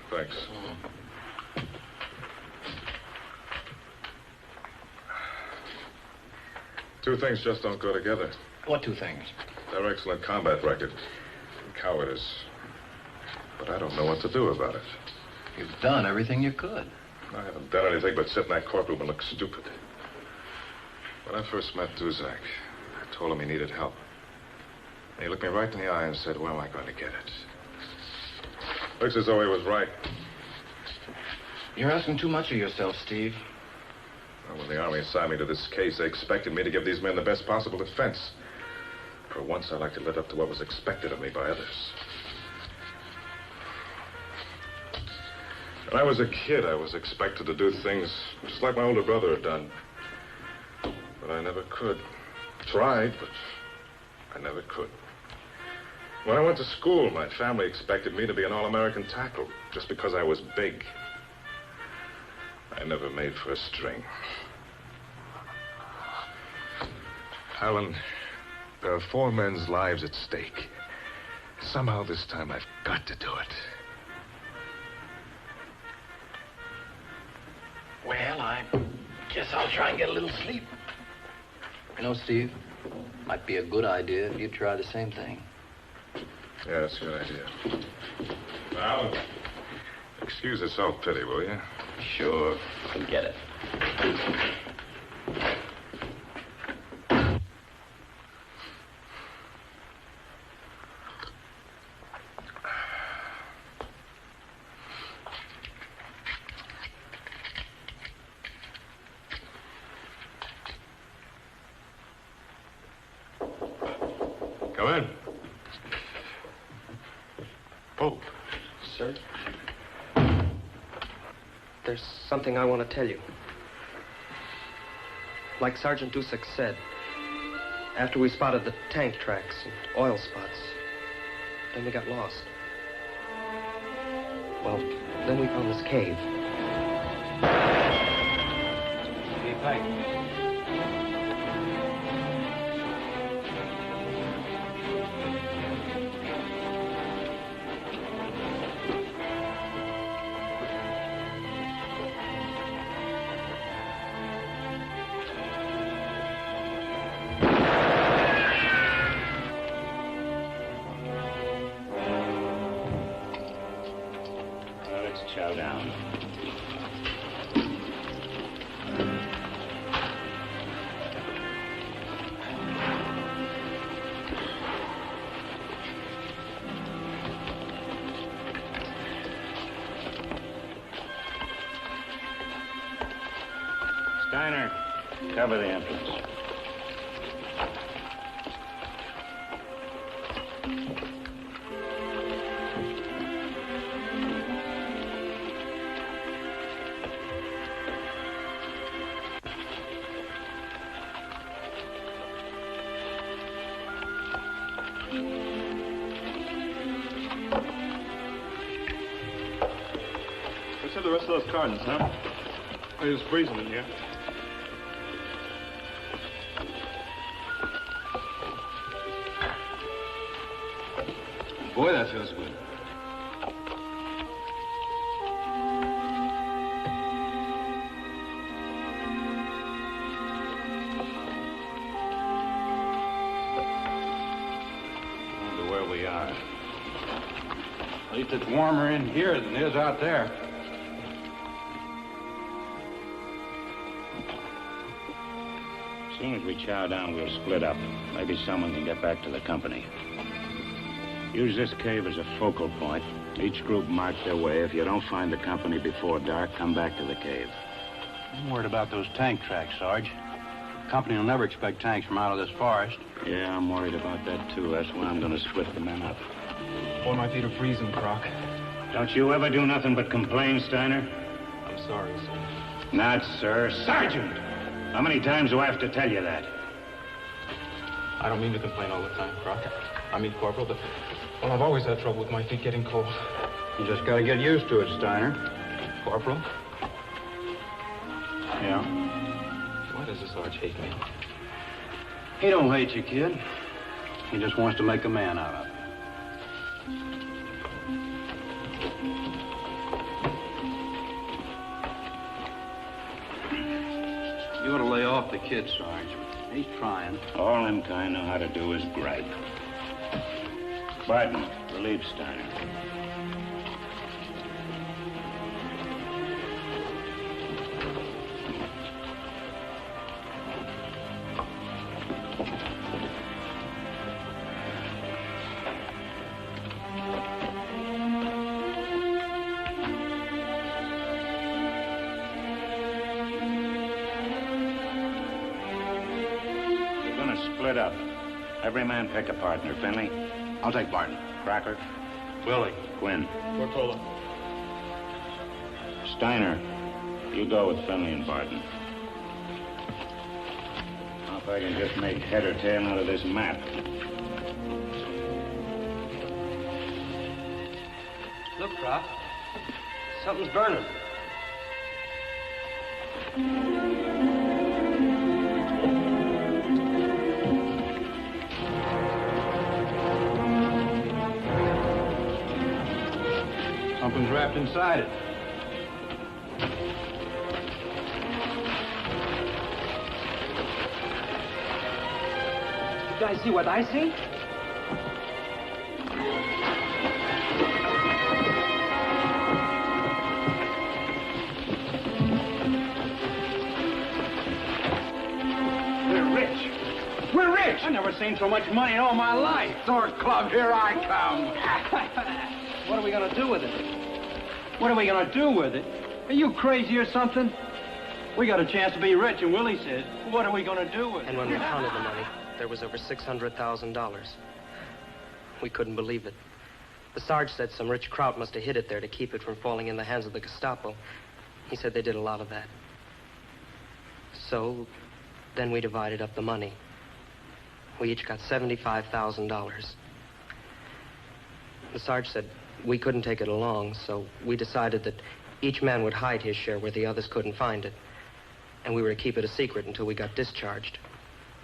Thanks. Two things just don't go together. What two things? Their excellent combat record and cowardice. But I don't know what to do about it. You've done everything you could. I haven't done anything but sit in that courtroom and look stupid. When I first met Dusak, I told him he needed help. And he looked me right in the eye and said, "Where am I going to get it?" Looks as though he was right. You're asking too much of yourself, Steve. Well, when the Army assigned me to this case, they expected me to give these men the best possible defense. For once, I'd like to live up to what was expected of me by others. When I was a kid, I was expected to do things just like my older brother had done. But I never could. Tried, but I never could. When I went to school, my family expected me to be an all-American tackle just because I was big. I never made first string. Alan, there are 4 men's lives at stake. Somehow this time I've got to do it. Well, I guess I'll try and get a little sleep. You know, Steve, might be a good idea if you try the same thing. Yeah, that's a good idea. Now, excuse the self-pity, will you? Sure. Forget it. Come in. Oh, sir. There's something I want to tell you. Like Sergeant Dusak said, after we spotted the tank tracks and oil spots, then we got lost. Well, then we found this cave. Be tight. Chow down. Steiner, cover the entrance. Let's have the rest of those cartons, huh? I just freeze them in here. Boy, that feels good. Wonder where we are. At least it's warmer in here than it is out there. As soon as we chow down, we'll split up. Maybe someone can get back to the company. Use this cave as a focal point. Each group march their way. If you don't find the company before dark, come back to the cave. I'm worried about those tank tracks, Sarge. The company will never expect tanks from out of this forest. Yeah, I'm worried about that, too. That's why I'm going to split the men up. Boy, my feet are freezing, Croc. Don't you ever do nothing but complain, Steiner? I'm sorry, sir. Not, sir. Sergeant! How many times do I have to tell you that? I don't mean to complain all the time, Croc. I mean, Corporal, but, well, I've always had trouble with my feet getting cold. You just got to get used to it, Steiner. Corporal? Yeah? Why does the Sarge hate me? He don't hate you, kid. He just wants to make a man out of you. You ought to lay off the kid, Sarge. He's trying. All them kind know how to do is gripe. Barton, relieve Steiner. Split up. Every man pick a partner. Finley? I'll take Barton. Crocker? Willie. Quinn? Portola. Steiner, you go with Finley and Barton. Now, if I can just make head or tail out of this map. Look, Croc. Something's burning. Something's wrapped inside it. You guys see what I see? I never seen so much money in all my life. Sword Club, here I come. What are we going to do with it? What are we going to do with it? Are you crazy or something? We got a chance to be rich, and Willie said, what are we going to do with it? And when we counted the money, there was over $600,000. We couldn't believe it. The Sarge said some rich kraut must have hid it there to keep it from falling in the hands of the Gestapo. He said they did a lot of that. So, then we divided up the money. We each got $75,000. The Sarge said we couldn't take it along, so we decided that each man would hide his share where the others couldn't find it. And we were to keep it a secret until we got discharged.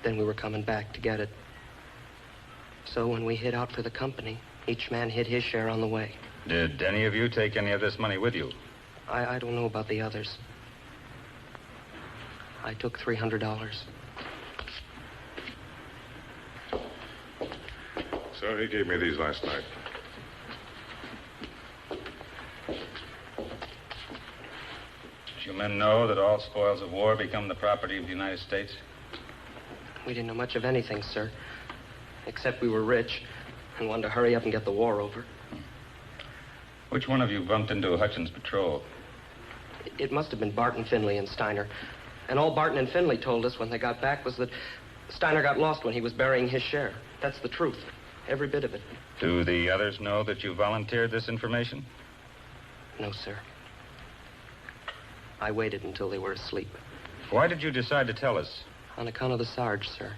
Then we were coming back to get it. So when we hid out for the company, each man hid his share on the way. Did any of you take any of this money with you? I don't know about the others. I took $300. So he gave me these last night. Did you men know that all spoils of war become the property of the United States? We didn't know much of anything, sir. Except we were rich and wanted to hurry up and get the war over. Which one of you bumped into Hutchins' patrol? It must have been Barton, Finley, and Steiner. And all Barton and Finley told us when they got back was that Steiner got lost when he was burying his share. That's the truth. Every bit of it. Do the others know that you volunteered this information? No, sir. I waited until they were asleep. Why did you decide to tell us? On account of the Sarge, sir.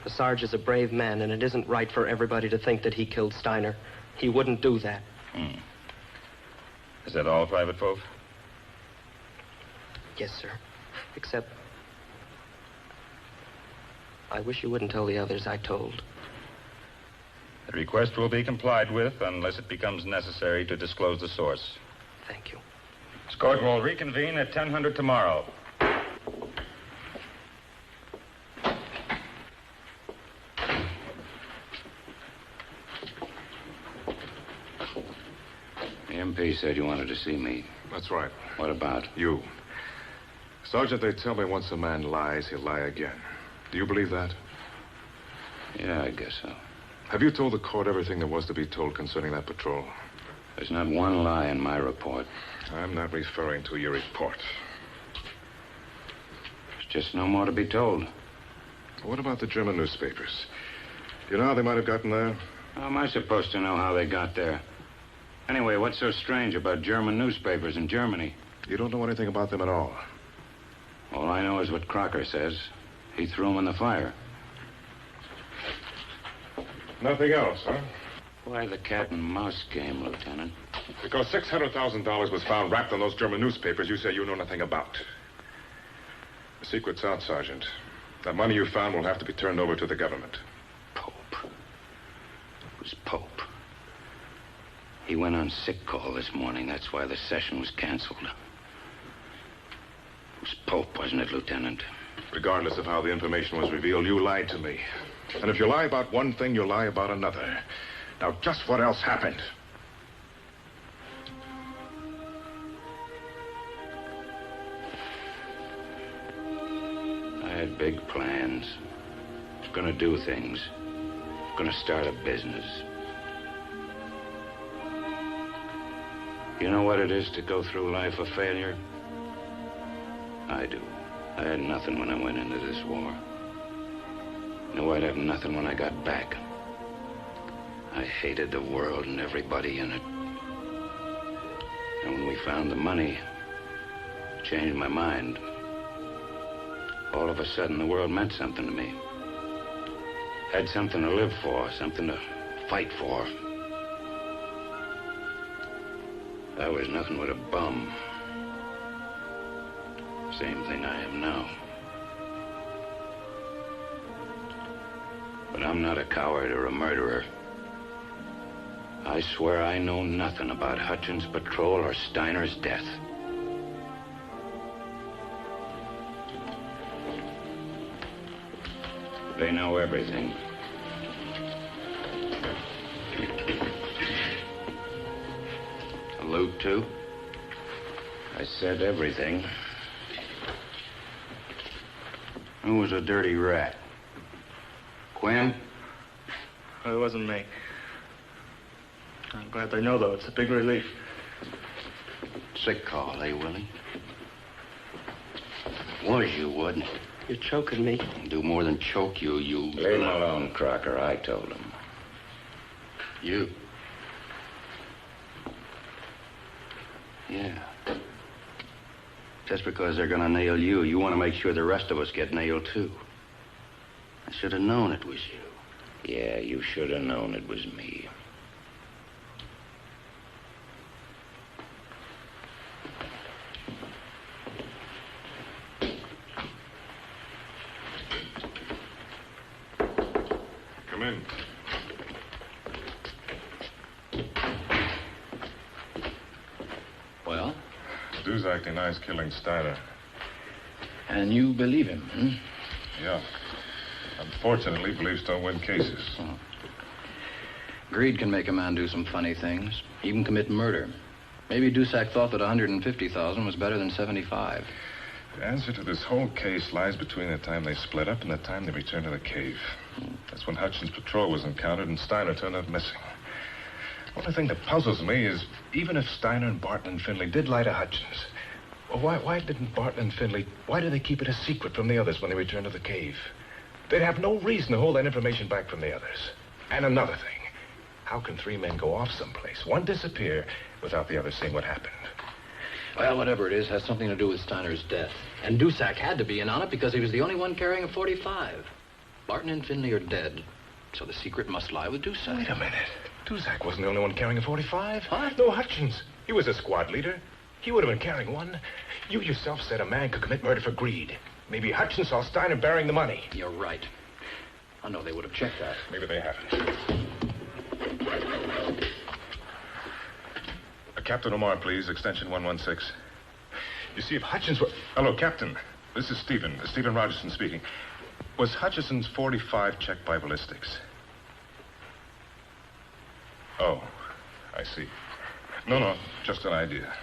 The Sarge is a brave man, and it isn't right for everybody to think that he killed Steiner. He wouldn't do that. Is that all, Private Fof? Yes, sir. Except... I wish you wouldn't tell the others I told. The request will be complied with unless it becomes necessary to disclose the source. Thank you. This court will reconvene at 10:00 tomorrow. The MP said you wanted to see me. That's right. What about? You. Sergeant, they tell me once a man lies, he'll lie again. Do you believe that? Yeah, I guess so. Have you told the court everything there was to be told concerning that patrol? There's not one lie in my report. I'm not referring to your report. There's just no more to be told. What about the German newspapers? Do you know how they might have gotten there? How am I supposed to know how they got there? Anyway, what's so strange about German newspapers in Germany? You don't know anything about them at all. All I know is what Crocker says. He threw them in the fire. Nothing else, huh? Why the cat and mouse game, Lieutenant? Because $600,000 was found wrapped in those German newspapers you say you know nothing about. The secret's out, Sergeant. That money you found will have to be turned over to the government. Pope. Who's Pope? He went on sick call this morning. That's why the session was canceled. It was Pope, wasn't it, Lieutenant? Regardless of how the information was revealed, you lied to me. And if you lie about one thing, you lie about another. Now, just what else happened? I had big plans. I was going to do things. Going to start a business. You know what it is to go through life a failure? I do. I had nothing when I went into this war. No, I'd have nothing when I got back. I hated the world and everybody in it. And when we found the money, it changed my mind. All of a sudden, the world meant something to me. Had something to live for, something to fight for. I was nothing but a bum. Same thing I am now. But I'm not a coward or a murderer. I swear I know nothing about Hutchins' patrol or Steiner's death. They know everything. Allude to? I said everything. Who was a dirty rat? Quinn? It wasn't me. I'm glad they know, though. It's a big relief. Sick call, eh, Willie? Was you, wouldn't it? You're choking me. Do more than choke you, you... Leave him alone, Crocker. I told him. You? Yeah. Just because they're gonna nail you, you want to make sure the rest of us get nailed, too. I should have known it was you. Yeah, you should have known it was me. Come in. Well? Dusak denies killing Steiner. And you believe him, hmm? Yeah. Unfortunately, beliefs don't win cases. Oh. Greed can make a man do some funny things, even commit murder. Maybe Dusak thought that 150,000 was better than 75. The answer to this whole case lies between the time they split up and the time they returned to the cave. That's when Hutchins' patrol was encountered and Steiner turned up missing. The only thing that puzzles me is, even if Steiner and Barton and Finley did lie to Hutchins, well, why didn't Barton and Finley, why did they keep it a secret from the others when they returned to the cave? They'd have no reason to hold that information back from the others. And another thing, how can three men go off someplace, one disappear, without the other seeing what happened? Well, whatever it is, has something to do with Steiner's death. And Dusak had to be in on it because he was the only one carrying a .45. Barton and Finley are dead, so the secret must lie with Dusak. Wait a minute. Dusak wasn't the only one carrying a .45. What? No, Hutchins. He was a squad leader. He would have been carrying one. You yourself said a man could commit murder for greed. Maybe Hutchins saw Steiner bearing the money. You're right. I know they would have checked that. Maybe they haven't. Captain Omar, please. Extension 116. You see, if Hutchins were... Hello, Captain. This is Stephen. Stephen Rogerson speaking. Was Hutchison's .45 checked by ballistics? Oh, I see. No, just an idea.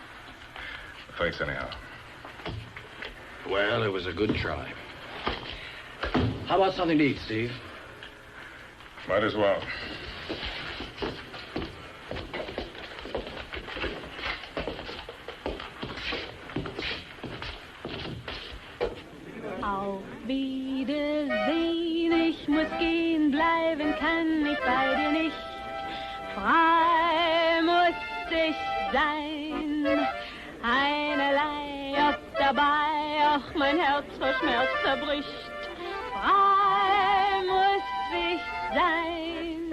Thanks anyhow. Well, it was a good try. How about something to eat, Steve? Might as well. Auf Wiedersehen, ich muss gehen, bleiben kann ich bei dir nicht. Frei muss ich sein, einerlei, ob dabei auch mein Herz vor Schmerz zerbricht. Frei muss ich sein,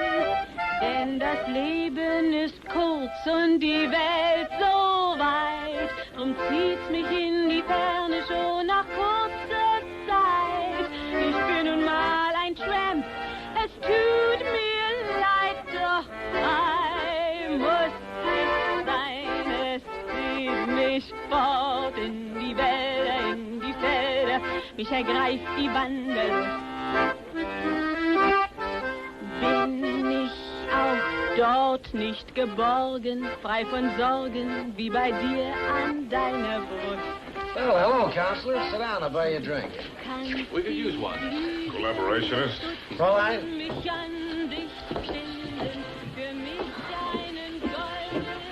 denn das Leben ist kurz und die Welt so weit. Drum zieht's mich in die Ferne schon nach kurzer Zeit. Ich bin nun mal ein Tramp, es tut mir leid, doch frei muss ich sein. Es zieht mich fort in die Wälder, in die Felder, mich ergreift die Wanderlust. Bin ich auch dort nicht geborgen, frei von Sorgen, wie bei dir an deiner Brust. Well, hello, counselor. Sit down, I'll buy you a drink. We could use one. Collaborationist? Fräulein?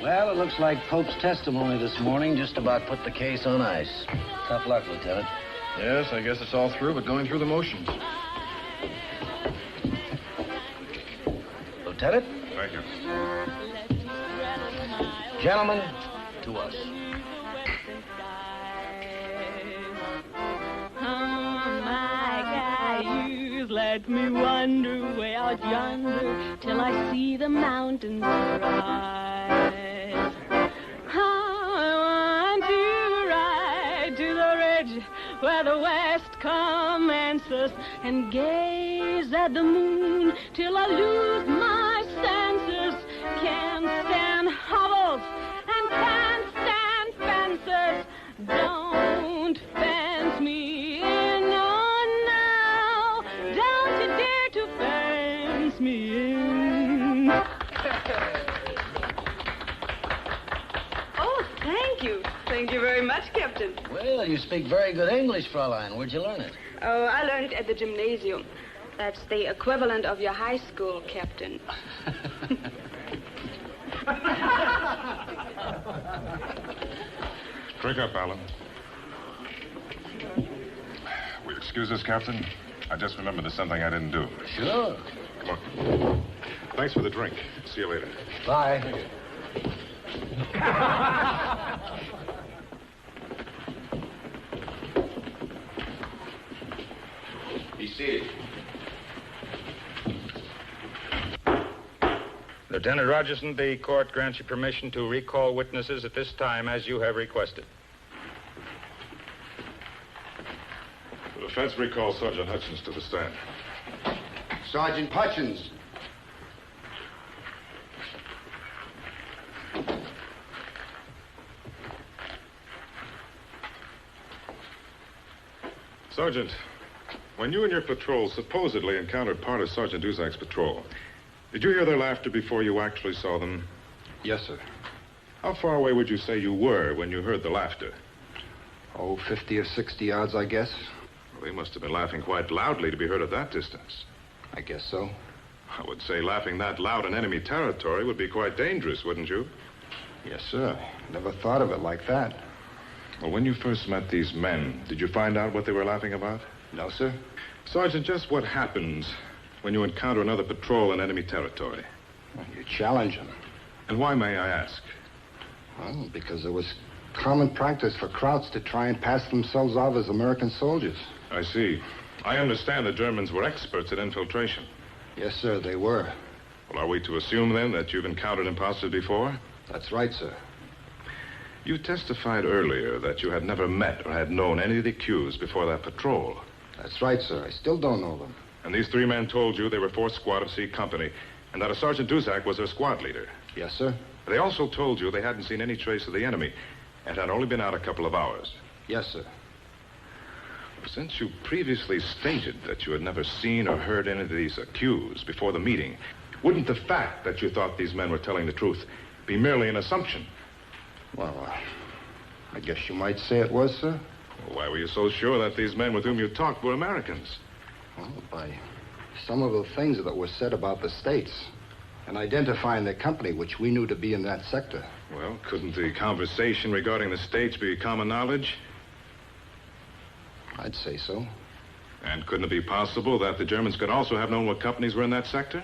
Well, it looks like Pope's testimony this morning just about put the case on ice. Tough luck, Lieutenant. Yes, I guess it's all through, but going through the motions. Lieutenant? Thank you. Gentlemen, to us. Let me wander way out yonder till I see the mountains rise. I want to ride to the ridge where the west commences and gaze at the moon till I lose my senses. Can't stand hovels and can't stand fences. Don't fence me in, oh no, don't you dare to fence me in. Oh, thank you. Thank you very much, Captain. Well, you speak very good English, Fräulein. Where'd you learn it? Oh, I learned it at the gymnasium. That's the equivalent of your high school, Captain. Drink up, Alan. Will you excuse us, Captain? I just remembered there's something I didn't do. Sure. Come on. Thanks for the drink. See you later. Bye. Be seated. Lieutenant Rogerson, the court grants you permission to recall witnesses at this time as you have requested. The defense recalls Sergeant Hutchins to the stand. Sergeant Hutchins. Sergeant, when you and your patrol supposedly encountered part of Sergeant Dusak's patrol, did you hear their laughter before you actually saw them? Yes, sir. How far away would you say you were when you heard the laughter? Oh, 50 or 60 yards, I guess. Well, they must have been laughing quite loudly to be heard at that distance. I guess so. I would say laughing that loud in enemy territory would be quite dangerous, wouldn't you? Yes, sir. Never thought of it like that. Well, when you first met these men, did you find out what they were laughing about? No, sir. Sergeant, just what happens when you encounter another patrol in enemy territory? Well, you challenge them. And why, may I ask? Well, because it was common practice for Krauts to try and pass themselves off as American soldiers. I see. I understand the Germans were experts at infiltration. Yes, sir, they were. Well, are we to assume, then, that you've encountered imposters before? That's right, sir. You testified earlier that you had never met or had known any of the accused before that patrol. That's right, sir. I still don't know them. And these three men told you they were 4th Squad of C Company and that a Sergeant Dusak was their squad leader. Yes, sir. They also told you they hadn't seen any trace of the enemy and had only been out a couple of hours. Yes, sir. Since you previously stated that you had never seen or heard any of these accused before the meeting, wouldn't the fact that you thought these men were telling the truth be merely an assumption? Well, I guess you might say it was, sir. Well, why were you so sure that these men with whom you talked were Americans? Well, by some of the things that were said about the States and identifying their company, which we knew to be in that sector. Well, couldn't the conversation regarding the States be common knowledge? I'd say so. And couldn't it be possible that the Germans could also have known what companies were in that sector?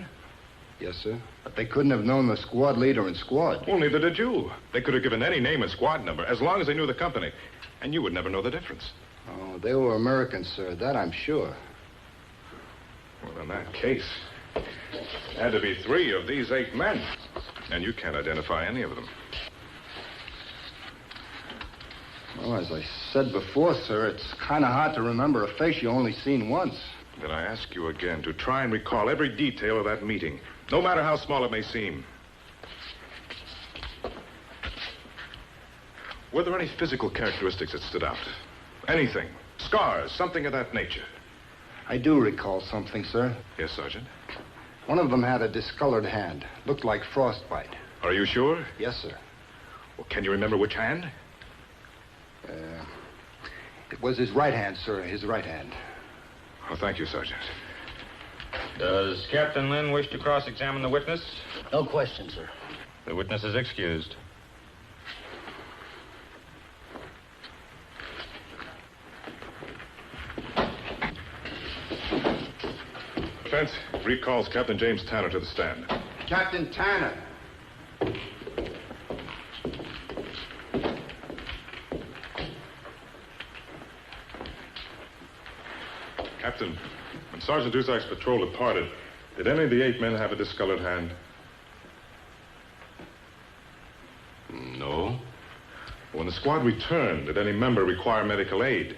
Yes, sir. But they couldn't have known the squad leader and squad. Well, neither did you. They could have given any name and squad number, as long as they knew the company. And you would never know the difference. Oh, they were Americans, sir. That I'm sure. Well, in that case, there had to be 3 of these 8 men. And you can't identify any of them. Well, as I said before, sir, it's kind of hard to remember a face you only seen once. Then I ask you again to try and recall every detail of that meeting, no matter how small it may seem. Were there any physical characteristics that stood out? Anything? Scars, something of that nature? I do recall something, sir. Yes, Sergeant? One of them had a discolored hand. Looked like frostbite. Are you sure? Yes, sir. Well, can you remember which hand? It was his right hand, sir. His right hand. Oh, thank you, Sergeant. Does Captain Lynn wish to cross-examine the witness? No question, sir. The witness is excused. Defense recalls Captain James Tanner to the stand. Captain Tanner. Captain, when Sergeant Dusak's patrol departed, did any of the 8 men have a discolored hand? No. When the squad returned, did any member require medical aid?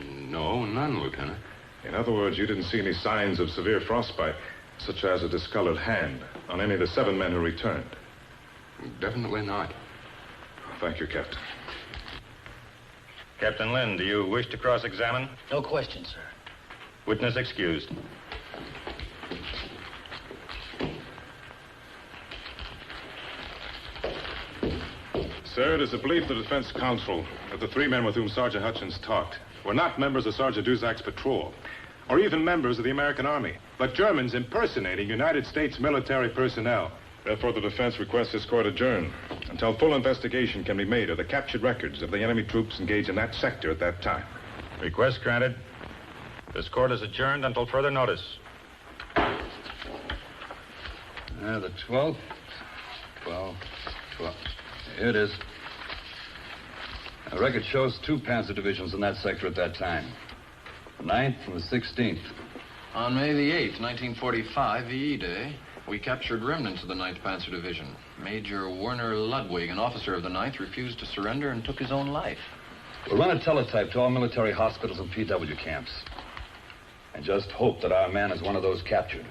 No, none, Lieutenant. In other words, you didn't see any signs of severe frostbite, such as a discolored hand, on any of the 7 men who returned? Definitely not. Thank you, Captain. Captain Lynn, do you wish to cross-examine? No question, sir. Witness excused. Sir, it is the belief of the defense counsel that the 3 men with whom Sergeant Hutchins talked were not members of Sergeant Dusak's patrol, or even members of the American Army, but Germans impersonating United States military personnel. Therefore, the defense requests this court adjourn until full investigation can be made of the captured records of the enemy troops engaged in that sector at that time. Request granted. This court is adjourned until further notice. The 12th. 12. Here it is. The record shows 2 panzer divisions in that sector at that time. The 9th and the 16th. On May the 8th, 1945, VE Day, we captured remnants of the 9th Panzer Division. Major Werner Ludwig, an officer of the 9th, refused to surrender and took his own life. We'll run a teletype to all military hospitals and PW camps. And just hope that our man is one of those captured.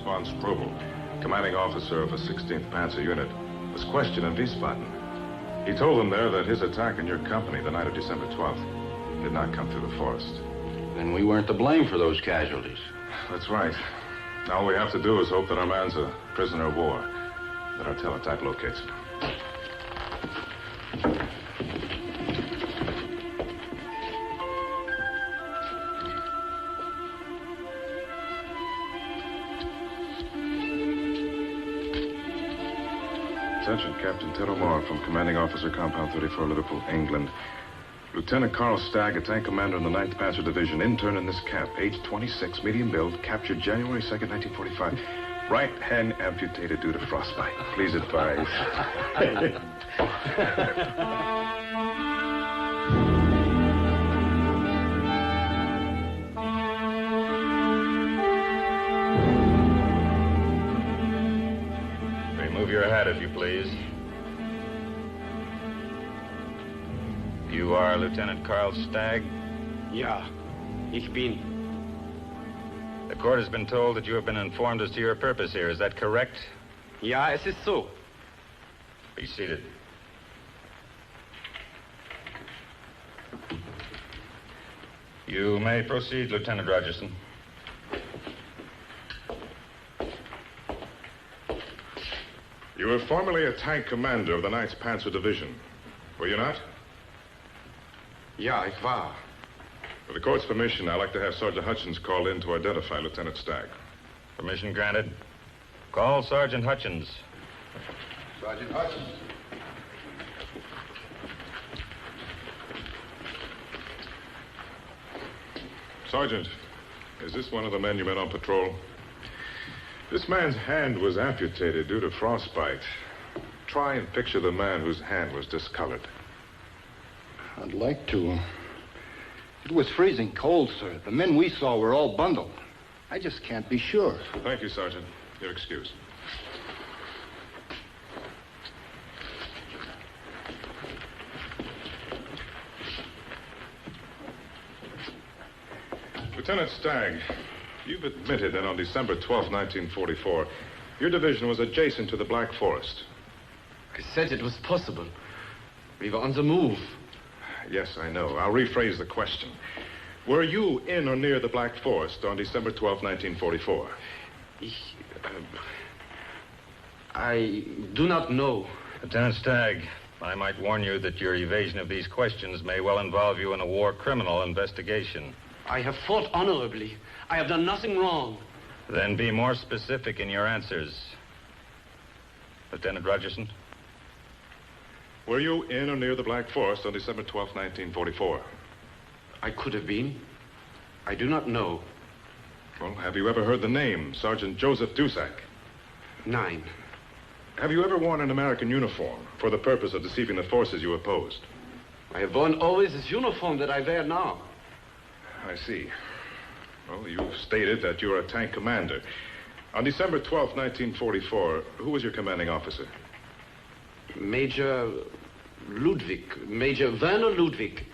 Von Strobel, commanding officer of a 16th Panzer unit, was questioned in Wiesbaden. He told them there that his attack on your company the night of December 12th did not come through the forest. Then we weren't to blame for those casualties. That's right. All we have to do is hope that our man's a prisoner of war, that our teletype locates him. Attention, Captain Ted O'Mara from Commanding Officer Compound 34, Liverpool, England. Lieutenant Carl Stagg, a tank commander in the 9th Panzer Division, intern in this camp, age 26, medium build, captured January 2nd, 1945. Right hand amputated due to frostbite. Please advise. Your hat, if you please. You are Lieutenant Carl Stagg? Ja, ich bin. The court has been told that you have been informed as to your purpose here. Is that correct? Ja, es ist so. Be seated. You may proceed, Lieutenant Rogerson. You were formerly a tank commander of the 9th Panzer Division, were you not? Ja, ich war. With the court's permission, I'd like to have Sergeant Hutchins called in to identify Lieutenant Stagg. Permission granted. Call Sergeant Hutchins. Sergeant Hutchins. Sergeant, is this one of the men you met on patrol? This man's hand was amputated due to frostbite. Try and picture the man whose hand was discolored. I'd like to. It was freezing cold, sir. The men we saw were all bundled. I just can't be sure. Thank you, Sergeant. You're excused. Lieutenant Stagg, you've admitted that on December 12th, 1944, your division was adjacent to the Black Forest. I said it was possible. We were on the move. Yes, I know. I'll rephrase the question. Were you in or near the Black Forest on December 12th, 1944? I do not know. Lieutenant Stagg, I might warn you that your evasion of these questions may well involve you in a war criminal investigation. I have fought honorably. I have done nothing wrong. Then be more specific in your answers. Lieutenant Rogerson? Were you in or near the Black Forest on December 12th, 1944? I could have been. I do not know. Well, have you ever heard the name, Sergeant Joseph Dusak? 9. Have you ever worn an American uniform for the purpose of deceiving the forces you opposed? I have worn always this uniform that I wear now. I see. Well, you've stated that you're a tank commander. On December 12th, 1944, who was your commanding officer? Major Ludwig. Major Werner Ludwig.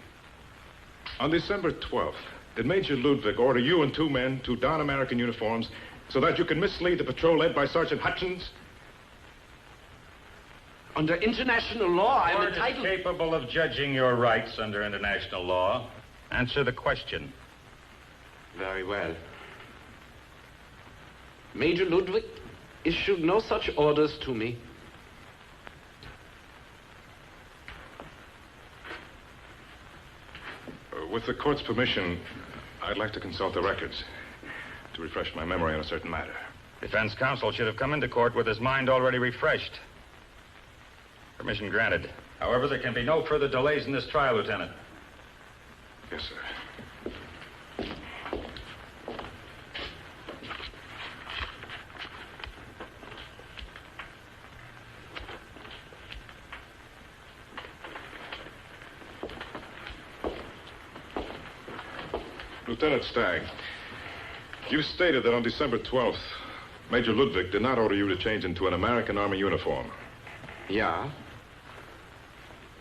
On December 12th, did Major Ludwig order you and 2 men to don American uniforms so that you could mislead the patrol led by Sergeant Hutchins? Under international law, I am Court entitled... is capable of judging your rights under international law. Answer the question. Very well. Major Ludwig issued no such orders to me. With the court's permission, I'd like to consult the records to refresh my memory on a certain matter. Defense counsel should have come into court with his mind already refreshed. Permission granted. However, there can be no further delays in this trial, Lieutenant. Yes, sir. Lieutenant Stagg, you stated that on December 12th, Major Ludwig did not order you to change into an American Army uniform. Yeah?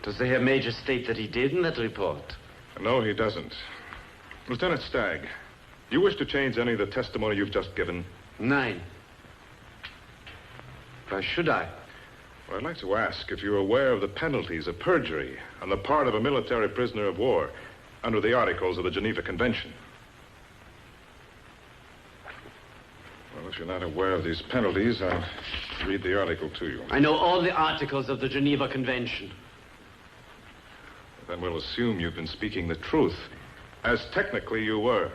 Does the Herr Major state that he did in that report? No, he doesn't. Lieutenant Stagg, do you wish to change any of the testimony you've just given? Nein. Why should I? Well, I'd like to ask if you're aware of the penalties of perjury on the part of a military prisoner of war under the Articles of the Geneva Convention. Well, if you're not aware of these penalties, I'll read the article to you. I know all the articles of the Geneva Convention. Then we'll assume you've been speaking the truth, as technically you were.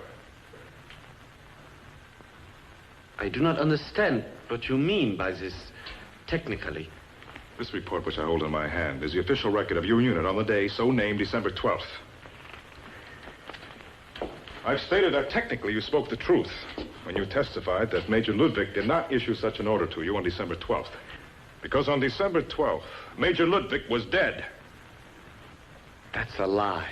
I do not understand what you mean by this technically. This report which I hold in my hand is the official record of your unit on the day so named December 12th. I've stated that technically you spoke the truth when you testified that Major Ludwig did not issue such an order to you on December 12th. Because on December 12th, Major Ludwig was dead. That's a lie.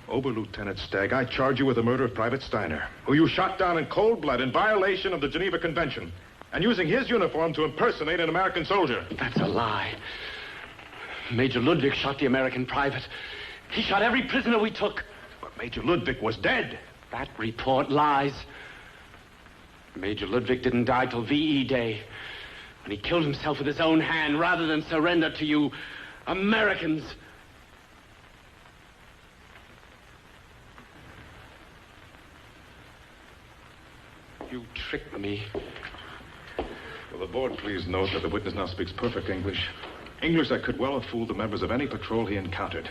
Oberlieutenant Stagg, I charge you with the murder of Private Steiner, who you shot down in cold blood in violation of the Geneva Convention, and using his uniform to impersonate an American soldier. That's a lie. Major Ludwig shot the American private. He shot every prisoner we took. But Major Ludwig was dead. That report lies. Major Ludwig didn't die till VE Day, when he killed himself with his own hand rather than surrender to you Americans. You tricked me. Will the board please note that the witness now speaks perfect English? English that could well have fooled the members of any patrol he encountered.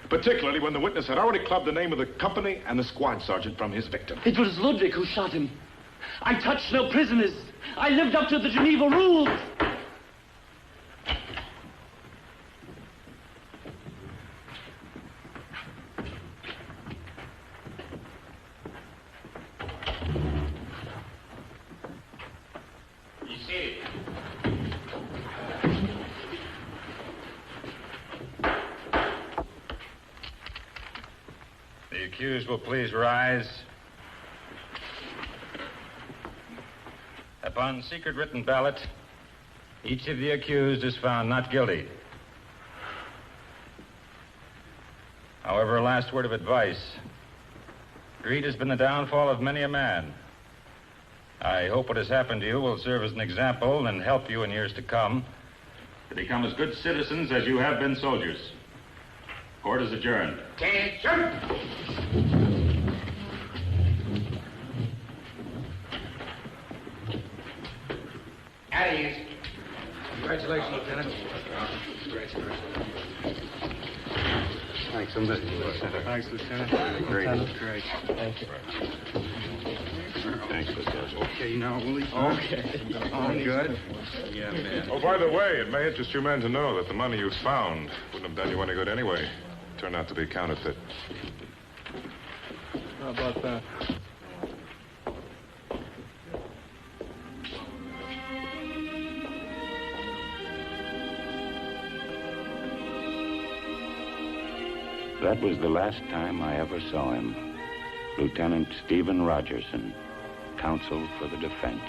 Particularly when the witness had already clubbed the name of the company and the squad sergeant from his victim. It was Ludwig who shot him. I touched no prisoners. I lived up to the Geneva rules. The accused will please rise. Upon secret written ballot, each of the accused is found not guilty. However, a last word of advice. Greed has been the downfall of many a man. I hope what has happened to you will serve as an example and help you in years to come to become as good citizens as you have been soldiers. Court is adjourned. Attention! At ease. Congratulations, Lieutenant. Thanks, Lieutenant. Thanks, Lieutenant. Great. Great. Thank you. Thanks, Lieutenant. Okay, now, Willie. Okay. All good? Yeah, man. Oh, by the way, it may interest you men to know that the money you found wouldn't have done you any good anyway. Turned out to be counterfeit. How about that? That was the last time I ever saw him. Lieutenant Stephen Rogerson, counsel for the defense.